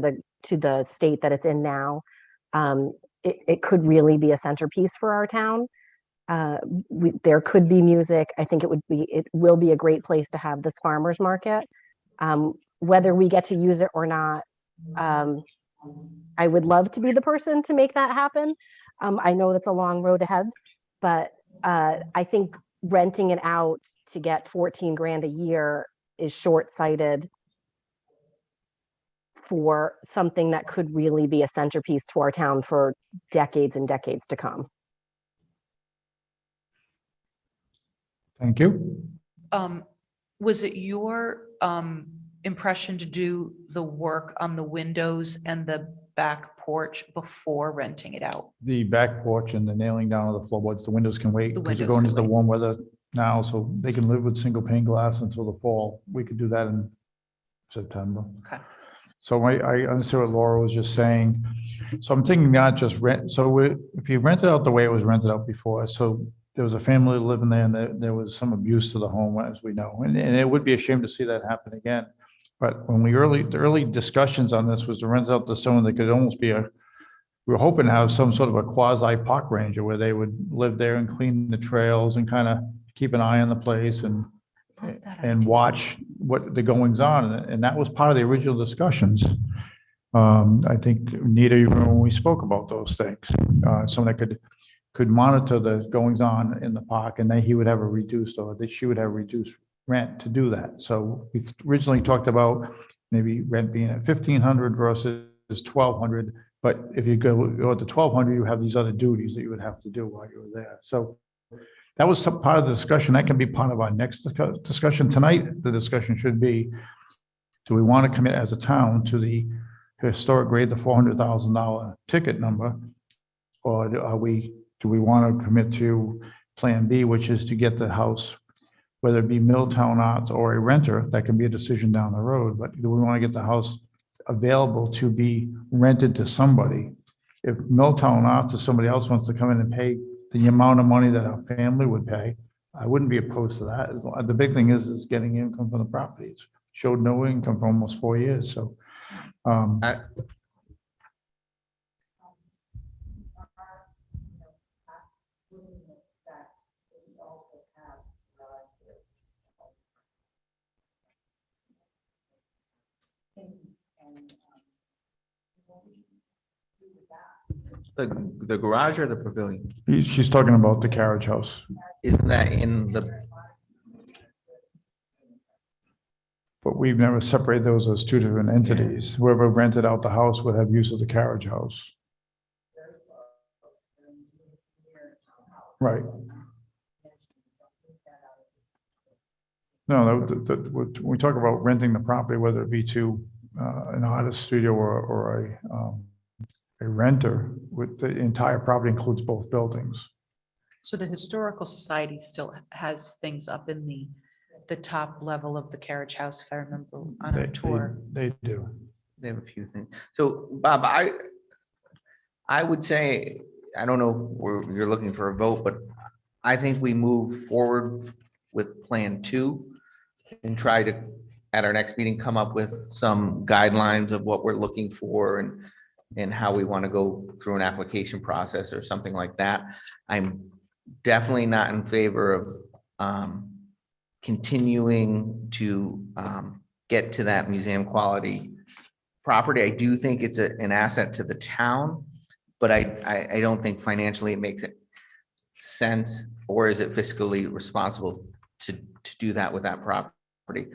[SPEAKER 8] the state that it's in now. It could really be a centerpiece for our town. There could be music. I think it will be a great place to have this farmer's market. Whether we get to use it or not, I would love to be the person to make that happen. I know that's a long road ahead, but I think renting it out to get 14 grand a year is short-sighted for something that could really be a centerpiece to our town for decades and decades to come.
[SPEAKER 1] Thank you.
[SPEAKER 3] Was it your impression to do the work on the windows and the back porch before renting it out?
[SPEAKER 1] The back porch and the nailing down of the floorboards, the windows can wait
[SPEAKER 3] The
[SPEAKER 1] because you're
[SPEAKER 3] windows
[SPEAKER 1] going
[SPEAKER 3] can
[SPEAKER 1] into the
[SPEAKER 3] wait.
[SPEAKER 1] warm weather now, so they can live with single pane glass until the fall. We could do that in September.
[SPEAKER 3] Okay.
[SPEAKER 1] So I understand what Laura was just saying. So I'm thinking not just rent. So if you rent it out the way it was rented out before, so there was a family living there and there was some abuse to the home, as we know. And it would be a shame to see that happen again. But when the early discussions on this was to rent out to someone that could almost be we were hoping to have some sort of a quasi park ranger where they would live there and clean the trails and kind of keep an eye on the place and watch what the goings on. And that was part of the original discussions. I think Nita, even when we spoke about those things, someone that could monitor the goings on in the park, and then he would have a reduced, or that she would have reduced rent to do that. So we originally talked about maybe rent being at 1,500 versus 1,200. But if you go to 1,200, you have these other duties that you would have to do while you were there. So that was some part of the discussion. That can be part of our next discussion tonight. The discussion should be, do we want to commit as a town to the historic grade, the $400,000 ticket number? Or do we want to commit to Plan B, which is to get the house, whether it be Milltown Arts or a renter, that can be a decision down the road, but do we want to get the house available to be rented to somebody? If Milltown Arts or somebody else wants to come in and pay the amount of money that our family would pay, I wouldn't be opposed to that. The big thing is getting income from the properties. Showed no income for almost 4 years, so.
[SPEAKER 2] The garage or the pavilion?
[SPEAKER 1] She's talking about the carriage house,
[SPEAKER 2] Isn't that in the,
[SPEAKER 1] but we've never separated those as two different entities. Whoever rented out the house would have use of the carriage house. Right. No, when we talk about renting the property, whether it be to an artist studio or a renter, with the entire property includes both buildings.
[SPEAKER 3] So the Historical Society still has things up in the top level of the carriage house, if I remember on our tour.
[SPEAKER 1] They do.
[SPEAKER 2] they have a few things. So Bob, I would say, I don't know where you're looking for a vote, but I think we move forward with Plan 2 and try to, at our next meeting, come up with some guidelines of what we're looking for and how we want to go through an application process or something like that. I'm definitely not in favor of continuing to get to that museum quality property. I do think it's an asset to the town, but I don't think financially it makes it sense, or is it fiscally responsible to do that with that property?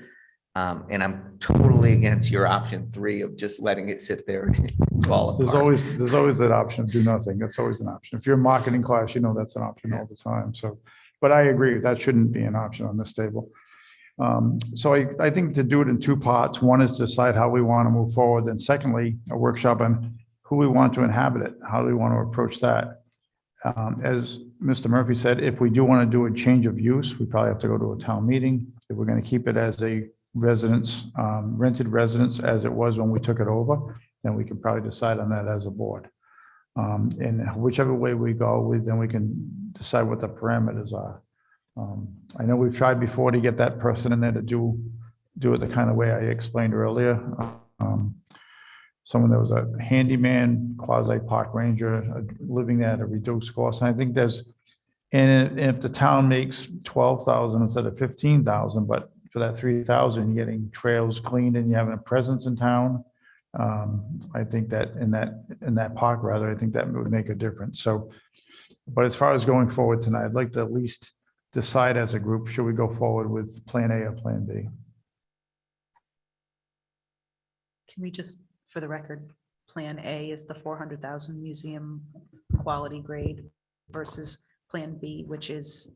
[SPEAKER 2] And I'm totally against your option 3 of just letting it sit there and fall
[SPEAKER 1] There's
[SPEAKER 2] apart.
[SPEAKER 1] always that option of do nothing. That's always an option. If you're in marketing class, you know that's an option all the time. So, but I agree, that shouldn't be an option on this table. So I think to do it in 2 parts. One is to decide how we want to move forward. Then secondly, a workshop on who we want to inhabit it. How do we want to approach that? As Mr. Murphy said, if we do want to do a change of use, we probably have to go to a town meeting. If we're going to keep it as a residence, rented residence as it was when we took it over, then we can probably decide on that as a board. And whichever way we go, then we can decide what the parameters are. I know we've tried before to get that person in there to do it the kind of way I explained earlier. Someone that was a handyman, quasi park ranger, living at a reduced cost. And I think and if the town makes 12,000 instead of 15,000, but for that 3,000, you're getting trails cleaned and you're having a presence in town. I think that in that park, rather, I think that would make a difference. So, but as far as going forward tonight, I'd like to at least decide as a group, should we go forward with Plan A or Plan B?
[SPEAKER 3] Can we just, for the record, Plan A is the 400,000 museum quality grade versus Plan B, which is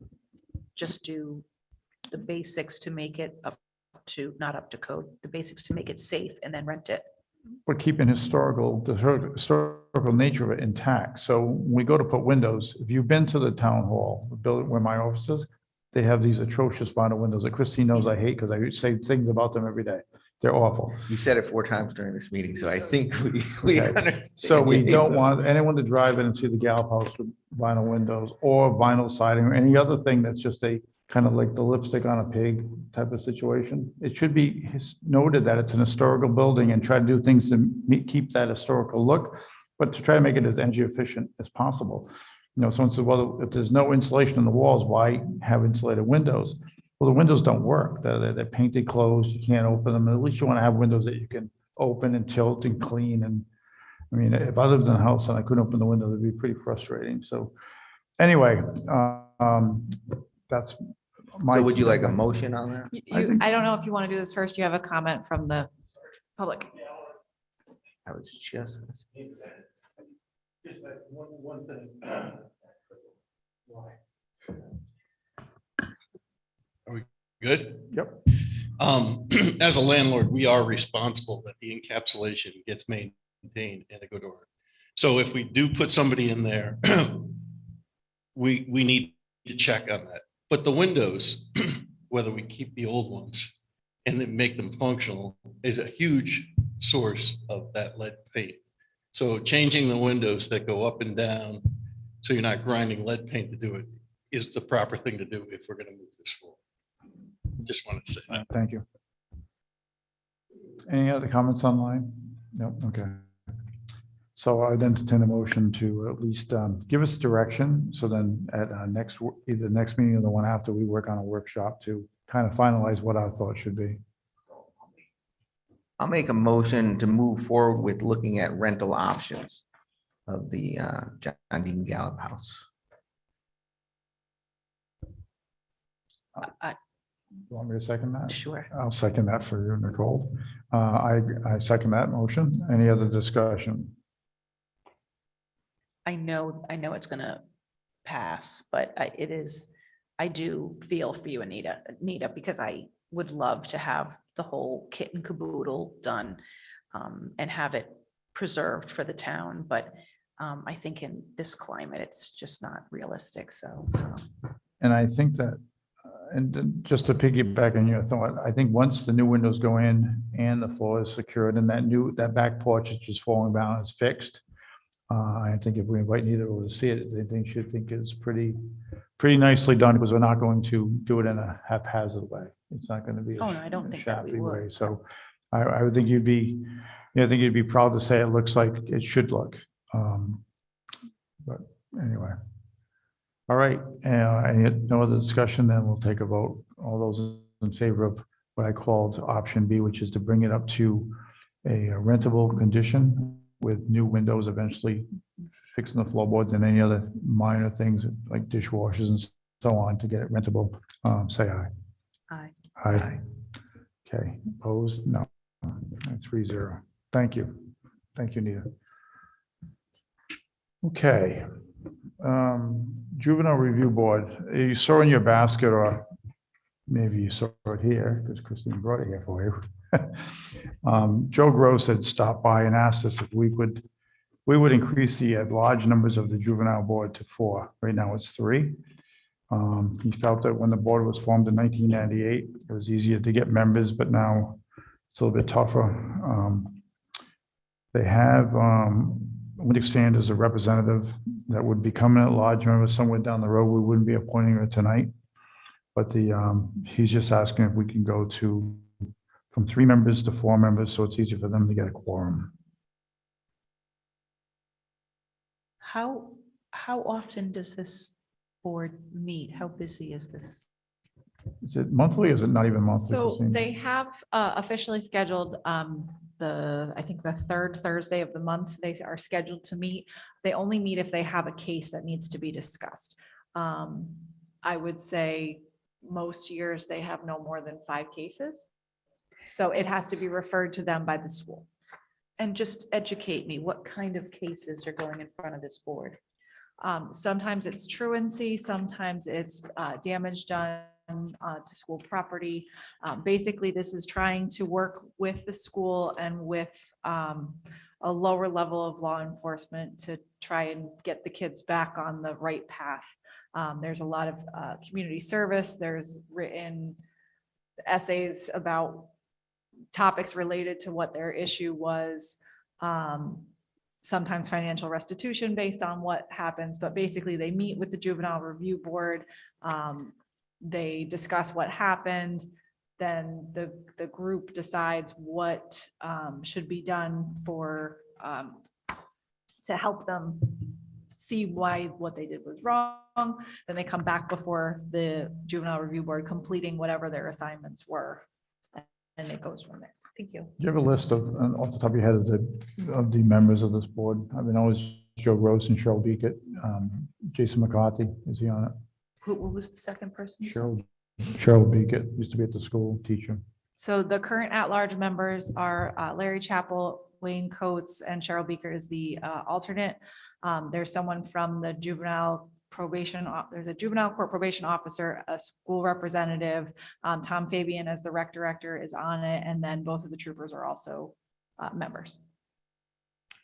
[SPEAKER 3] just do the basics to make it up to, not up to code, the basics to make it safe and then rent it.
[SPEAKER 1] But keeping the historical nature of it intact. So when we go to put windows, if you've been to the town hall, the building where my office is, they have these atrocious vinyl windows that Christine knows I hate because I say things about them every day. They're awful.
[SPEAKER 2] You said it 4 times during this meeting, so I think we
[SPEAKER 1] Okay.
[SPEAKER 2] understand.
[SPEAKER 1] So we
[SPEAKER 2] you hate
[SPEAKER 1] don't
[SPEAKER 2] those.
[SPEAKER 1] want anyone to drive in and see the Gallup house with vinyl windows or vinyl siding or any other thing that's just a kind of like the lipstick on a pig type of situation. It should be noted that it's an historical building and try to do things to keep that historical look, but to try to make it as energy efficient as possible. You know, someone says, well, if there's no insulation in the walls, why have insulated windows? Well, the windows don't work. They're painted closed. You can't open them. At least you want to have windows that you can open and tilt and clean. And I mean, if I lived in a house and I couldn't open the window, it'd be pretty frustrating. So anyway, that's my.
[SPEAKER 2] So would you like a motion on that?
[SPEAKER 4] I don't know if you want to do this first. You have a comment from the public.
[SPEAKER 2] I was just.
[SPEAKER 9] Just like one thing.
[SPEAKER 5] Good?
[SPEAKER 1] Yep.
[SPEAKER 10] As a landlord, we are responsible that the encapsulation gets maintained in a good order. So if we do put somebody in there, we need to check on that. But the windows, whether we keep the old ones and then make them functional, is a huge source of that lead paint. So changing the windows that go up and down, so you're not grinding lead paint to do it, is the proper thing to do if we're going to move this forward. Just wanted to say that.
[SPEAKER 1] Thank you. Any other comments online? No, okay. So I'd entertain a motion to at least give us direction. So then at either next meeting or the one after, we work on a workshop to kind of finalize what our thoughts should be.
[SPEAKER 2] I'll make a motion to move forward with looking at rental options of the John D. Gallup house.
[SPEAKER 1] You want me to second that?
[SPEAKER 3] Sure.
[SPEAKER 1] I'll second that for you, Nicole. I second that motion. Any other discussion?
[SPEAKER 3] I know it's gonna pass, but I do feel for you, Anita, because I would love to have the whole kit and caboodle done and have it preserved for the town, but I think in this climate, it's just not realistic, so.
[SPEAKER 1] And I think that, and just to piggyback on your thought, I think once the new windows go in and the floor is secured and that back porch is just falling down is fixed, I think if we invite neither of us to see it, they should think it's pretty nicely done, because we're not going to do it in a haphazard way. It's not going to be
[SPEAKER 3] Oh, no, I don't think that we
[SPEAKER 1] shabby way.
[SPEAKER 3] would.
[SPEAKER 1] So I would think you'd be, I think you'd be proud to say it looks like it should look. But anyway. All right, no other discussion, then we'll take a vote. All those in favor of what I called option B, which is to bring it up to a rentable condition with new windows, eventually fixing the floorboards and any other minor things like dishwashers and so on to get it rentable. Say aye.
[SPEAKER 3] Aye.
[SPEAKER 1] Aye. Okay, opposed? No. 3-0. Thank you. Thank you, Nita. Okay. Juvenile Review Board, you saw in your basket, or maybe you saw it here because Christine brought it here for you. Joe Gross had stopped by and asked us if we would increase the large numbers of the juvenile board to 4. Right now it's 3. He felt that when the board was formed in 1998, it was easier to get members, but now it's a little bit tougher. They have Linda Sanders as a representative that would be coming at large member somewhere down the road. We wouldn't be appointing her tonight, but he's just asking if we can go from 3 members to 4 members, so it's easier for them to get a quorum.
[SPEAKER 3] How often does this board meet? How busy is this?
[SPEAKER 1] Is it monthly or is it not even monthly?
[SPEAKER 4] So
[SPEAKER 1] Christine?
[SPEAKER 4] they have officially scheduled I think the 3rd Thursday of the month, they are scheduled to meet. They only meet if they have a case that needs to be discussed. I would say most years they have no more than 5 cases. So it has to be referred to them by the school.
[SPEAKER 3] And just educate me, what kind of cases are going in front of this board?
[SPEAKER 4] Sometimes it's truancy, sometimes it's damage done to school property. Basically, this is trying to work with the school and with a lower level of law enforcement to try and get the kids back on the right path. There's a lot of community service. There's written essays about topics related to what their issue was. Sometimes financial restitution based on what happens, but basically they meet with the Juvenile Review Board. They discuss what happened. Then the group decides what should be done to help them see why what they did was wrong. Then they come back before the Juvenile Review Board, completing whatever their assignments were. And it goes from there. Thank you.
[SPEAKER 1] Do you have a list of, off the top of your head, of the members of this board? I mean, always Joe Gross and Cheryl Beekett. Jason McCarthy, is he on it?
[SPEAKER 3] Who was the second person?
[SPEAKER 1] Cheryl Beekett used to be at the school, teacher.
[SPEAKER 4] So the current at-large members are Larry Chappell, Wayne Coates, and Cheryl Beaker is the alternate. There's someone from the juvenile there's a juvenile court probation officer, a school representative. Tom Fabian as the rec director is on it, and then both of the troopers are also members.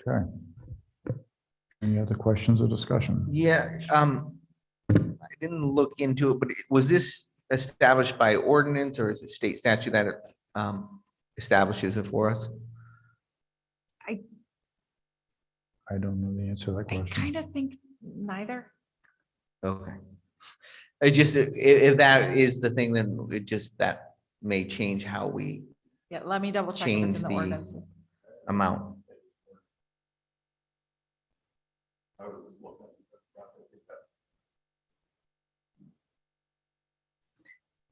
[SPEAKER 1] Okay. Any other questions or discussion?
[SPEAKER 2] Yeah, I didn't look into it, but was this established by ordinance or is it state statute that establishes it for us?
[SPEAKER 1] I don't know the answer to that
[SPEAKER 4] I
[SPEAKER 1] question.
[SPEAKER 4] kind of think neither.
[SPEAKER 2] Okay. It just, if that is the thing, then it just, that may change how we
[SPEAKER 4] Yeah, let me double check if it's
[SPEAKER 2] change
[SPEAKER 4] in the
[SPEAKER 2] the
[SPEAKER 4] ordinances.
[SPEAKER 2] amount.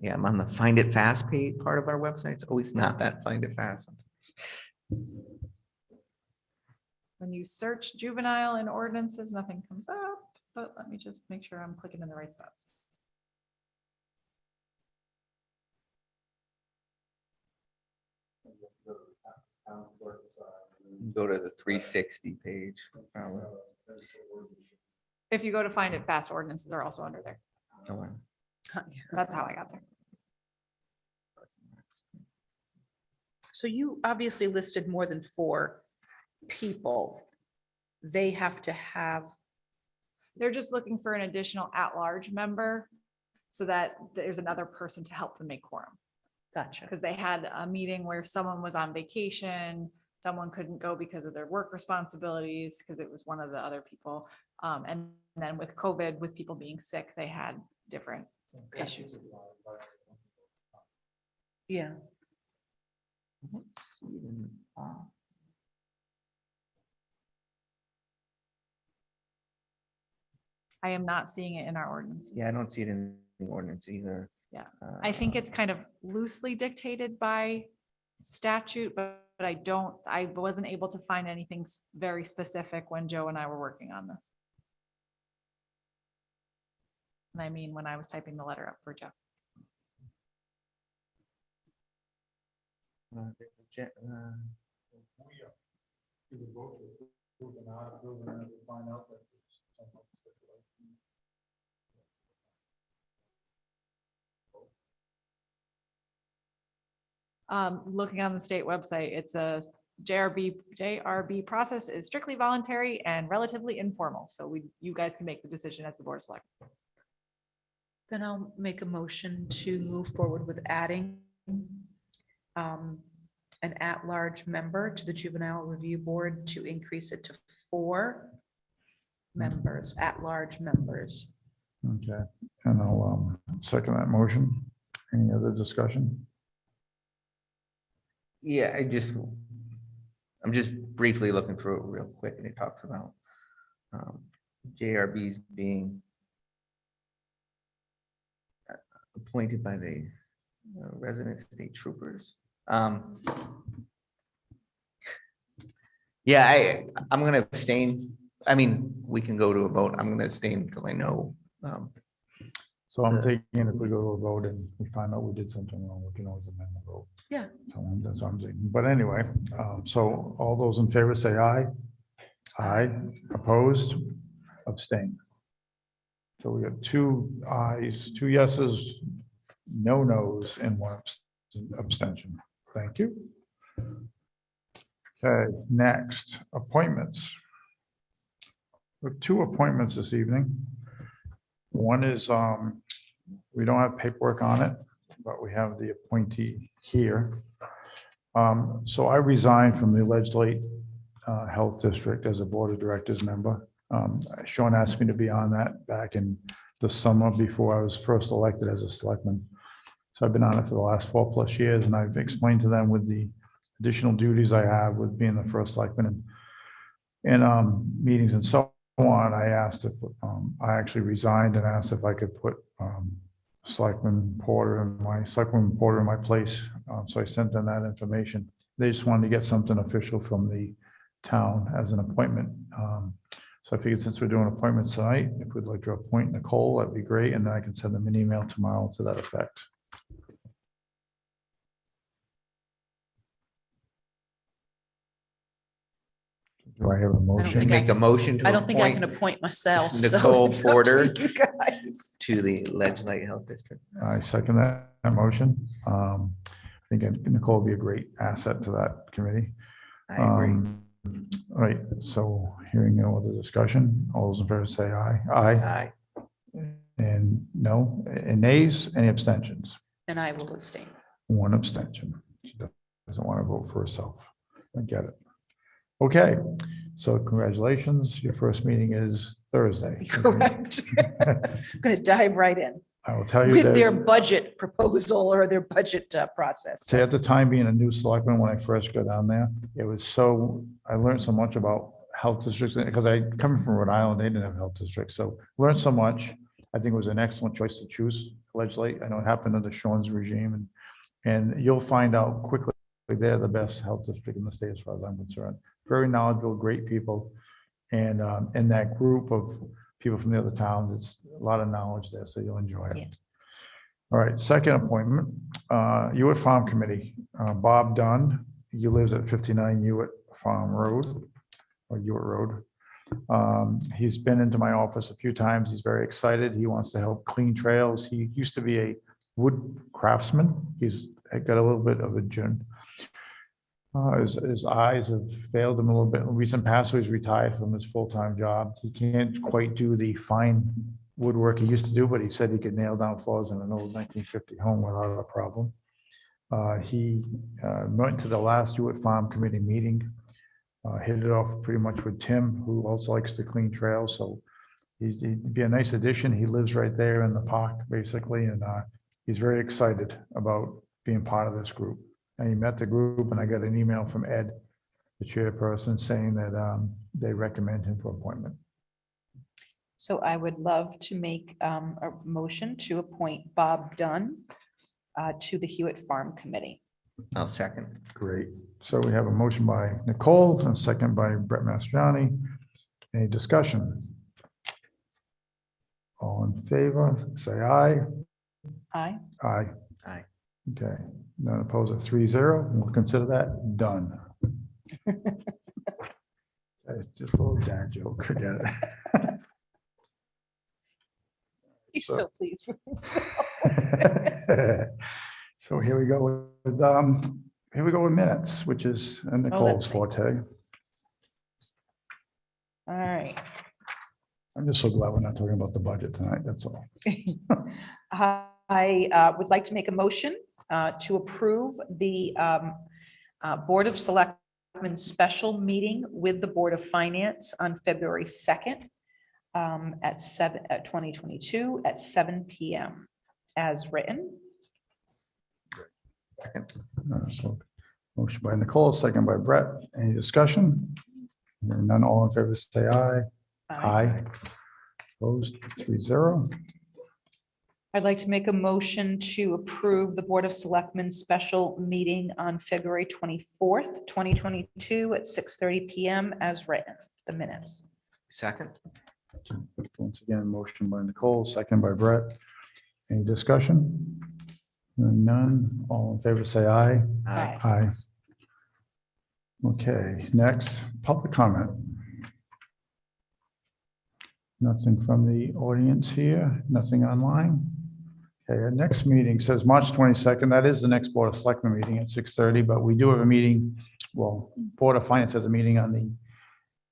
[SPEAKER 2] Yeah, I'm on the Find It Fast page part of our website. It's always not that Find It Fast.
[SPEAKER 4] When you search juvenile in ordinances, nothing comes up, but let me just make sure I'm clicking in the right spots.
[SPEAKER 2] Go to the 360 page. probably.
[SPEAKER 4] If you go to find it fast, ordinances are also under there.
[SPEAKER 2] Okay.
[SPEAKER 4] That's how I got there.
[SPEAKER 3] So you obviously listed more than 4 people. They have to have,
[SPEAKER 4] They're just looking for an additional at-large member so that there's another person to help them make quorum.
[SPEAKER 3] gotcha.
[SPEAKER 4] Because they had a meeting where someone was on vacation, someone couldn't go because of their work responsibilities, because it was one of the other people. And then with COVID, with people being sick, they had different issues.
[SPEAKER 3] Yeah.
[SPEAKER 2] Let's see then,
[SPEAKER 4] I am not seeing it in our ordinance.
[SPEAKER 2] Yeah, I don't see it in the ordinance either.
[SPEAKER 4] Yeah. I think it's kind of loosely dictated by statute, but I wasn't able to find anything very specific when Joe and I were working on this. And I mean, when I was typing the letter up for Joe. Looking on the state website, it's a JRB process is strictly voluntary and relatively informal. So you guys can make the decision as the board of selectmen.
[SPEAKER 3] Then I'll make a motion to move forward with adding an at-large member to the Juvenile Review Board to increase it to 4 members, at-large members.
[SPEAKER 1] Okay, and I'll second that motion. Any other discussion?
[SPEAKER 2] Yeah, I'm just briefly looking through it real quick, and it talks about JRBs being appointed by the resident state troopers. Yeah, I'm gonna abstain. I mean, we can go to a vote. I'm gonna abstain until I know.
[SPEAKER 1] So I'm thinking if we go to a vote and we find out we did something wrong, we can always amend the vote.
[SPEAKER 3] Yeah.
[SPEAKER 1] So that's what I'm thinking. But anyway, so all those in favor say aye. Aye. Opposed? Abstain. So we got 2 ayes, 2 yeses, no nos, and 1 abstention. Thank you. Okay, next, appointments. We have 2 appointments this evening. One is, we don't have paperwork on it, but we have the appointee here. So I resigned from the alleged late health district as a board of directors member. Sean asked me to be on that back in the summer before I was first elected as a selectman. So I've been on it for the last 4+ years, and I've explained to them with the additional duties I have with being the first selectman and meetings and so on. I asked if I actually resigned and asked if I could put Selectman Porter in my place. So I sent them that information. They just wanted to get something official from the town as an appointment. So I figured since we're doing appointments tonight, if we'd like to appoint Nicole, that'd be great. And then I can send them an email tomorrow to that effect. Do I have a
[SPEAKER 3] think
[SPEAKER 1] motion?
[SPEAKER 2] Make a motion to
[SPEAKER 3] I don't think I can
[SPEAKER 2] appoint
[SPEAKER 3] appoint myself. so
[SPEAKER 2] Nicole
[SPEAKER 3] it's up to
[SPEAKER 2] Porter.
[SPEAKER 3] you guys.
[SPEAKER 2] to the Legislative Health District.
[SPEAKER 1] I second that motion. I think Nicole will be a great asset to that committee.
[SPEAKER 2] I agree.
[SPEAKER 1] All right, so hearing no other discussion, all those in favor say aye. Aye.
[SPEAKER 2] Aye.
[SPEAKER 1] And no, and nays, any abstentions?
[SPEAKER 3] And I will abstain.
[SPEAKER 1] One abstention. She doesn't want to vote for herself. I get it. Okay, so congratulations. Your first meeting is Thursday.
[SPEAKER 3] Correct. I'm going to dive right in
[SPEAKER 1] I will tell you
[SPEAKER 3] with their
[SPEAKER 1] there's,
[SPEAKER 3] budget proposal or their budget process.
[SPEAKER 1] say at the time being a new selectman, when I first got down there, it was so, I learned so much about health districts because I come from Rhode Island, they didn't have health districts. So learned so much. I think it was an excellent choice to choose legislate. I know it happened under Sean's regime and you'll find out quickly they're the best health district in the state as far as I'm concerned. Very knowledgeable, great people. And in that group of people from the other towns, it's a lot of knowledge there, so you'll enjoy it.
[SPEAKER 3] Yeah.
[SPEAKER 1] All right, second appointment, Hewitt Farm Committee, Bob Dunn, he lives at 59 Hewitt Farm Road, or Hewitt Road. He's been into my office a few times. He's very excited. He wants to help clean trails. He used to be a wood craftsman. He's got a little bit of a his eyes have failed him a little bit in recent past, so he's retired from his full-time job. He can't quite do the fine woodwork he used to do, but he said he could nail down floors in an old 1950 home without a problem. He went to the last Hewitt Farm Committee meeting, hit it off pretty much with Tim, who also likes to clean trails, so he'd be a nice addition. He lives right there in the park, basically, and he's very excited about being part of this group. And he met the group, and I got an email from Ed, the chairperson, saying that they recommend him for appointment.
[SPEAKER 3] So I would love to make a motion to appoint Bob Dunn to the Hewitt Farm Committee.
[SPEAKER 2] I'll second.
[SPEAKER 1] Great. So we have a motion by Nicole and a second by Brett Mastriani. Any discussion? All in favor, say aye.
[SPEAKER 3] Aye.
[SPEAKER 1] Aye.
[SPEAKER 2] Aye.
[SPEAKER 1] Okay, none opposed at 3-0. We'll consider that done. It's just a little dad joke, forget it.
[SPEAKER 3] He's
[SPEAKER 1] So-
[SPEAKER 3] so pleased with himself.
[SPEAKER 1] So here we go with minutes, which is Nicole's
[SPEAKER 3] right.
[SPEAKER 1] forte.
[SPEAKER 3] All right.
[SPEAKER 1] I'm just so glad we're not talking about the budget tonight, that's all.
[SPEAKER 3] I would like to make a motion to approve the Board of Selectmen special meeting with the Board of Finance on February 2nd at 2022 at 7 p.m. as written.
[SPEAKER 2] Second.
[SPEAKER 1] So motion by Nicole, second by Brett. Any discussion? Hearing none, all in favor, say aye. Aye. Opposed, 3-0.
[SPEAKER 3] I'd like to make a motion to approve the Board of Selectmen special meeting on February 24th, 2022 at 6:30 p.m. as written, the minutes.
[SPEAKER 2] Second.
[SPEAKER 1] Once again, motion by Nicole, second by Brett. Any discussion? Hearing none, all in favor, say aye.
[SPEAKER 3] Aye.
[SPEAKER 1] Aye. Okay, next, public comment. Nothing from the audience here, nothing online. Okay, our next meeting says March 22nd. That is the next Board of Selectmen meeting at 6:30, but we do have a meeting. Well, Board of Finance has a meeting on the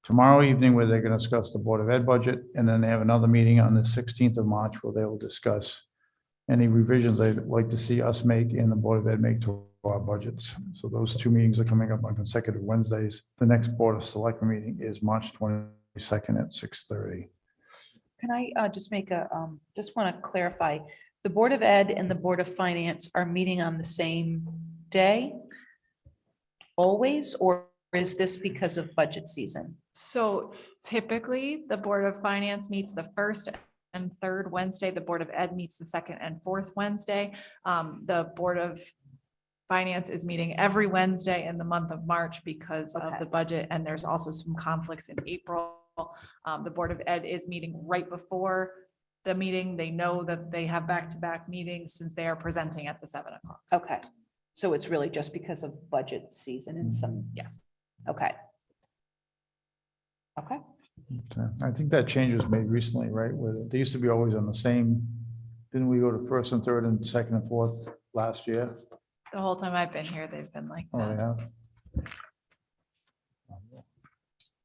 [SPEAKER 1] tomorrow evening where they're going to discuss the Board of Ed budget. And then they have another meeting on the 16th of March where they will discuss any revisions they'd like to see us make and the Board of Ed make to our budgets. So those two meetings are coming up on consecutive Wednesdays. The next Board of Selectmen meeting is March 22nd at 6:30.
[SPEAKER 3] Can I just make just want to clarify, the Board of Ed and the Board of Finance are meeting on the same day? Always, or is this because of budget season?
[SPEAKER 4] So typically, the Board of Finance meets the first and third Wednesday. The Board of Ed meets the second and fourth Wednesday. The Board of Finance is meeting every Wednesday in the month of March because of
[SPEAKER 3] Okay.
[SPEAKER 4] the budget, and there's also some conflicts in April. The Board of Ed is meeting right before the meeting. They know that they have back-to-back meetings since they are presenting at the 7 o'clock.
[SPEAKER 3] Okay, so it's really just because of budget season and some,
[SPEAKER 4] Yes.
[SPEAKER 3] okay. Okay,
[SPEAKER 1] Okay. I think that change was made recently, right? Where they used to be always on the same, didn't we go to first and third and second and fourth last year?
[SPEAKER 4] The whole time I've been here, they've been like
[SPEAKER 1] Oh, they
[SPEAKER 4] that.
[SPEAKER 1] have.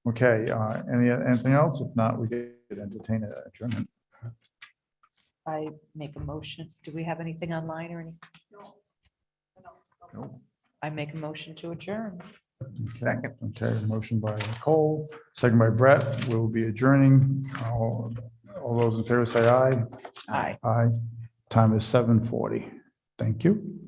[SPEAKER 1] Okay, anything else? If not, we could entertain an adjournment.
[SPEAKER 3] I make a motion. Do we have anything online or anything?
[SPEAKER 1] Nope.
[SPEAKER 3] I make a motion to adjourn.
[SPEAKER 2] Second.
[SPEAKER 1] Okay, motion by Nicole, second by Brett. We will be adjourning. All those in favor say aye.
[SPEAKER 3] Aye.
[SPEAKER 1] Aye. Time is 7:40. Thank you.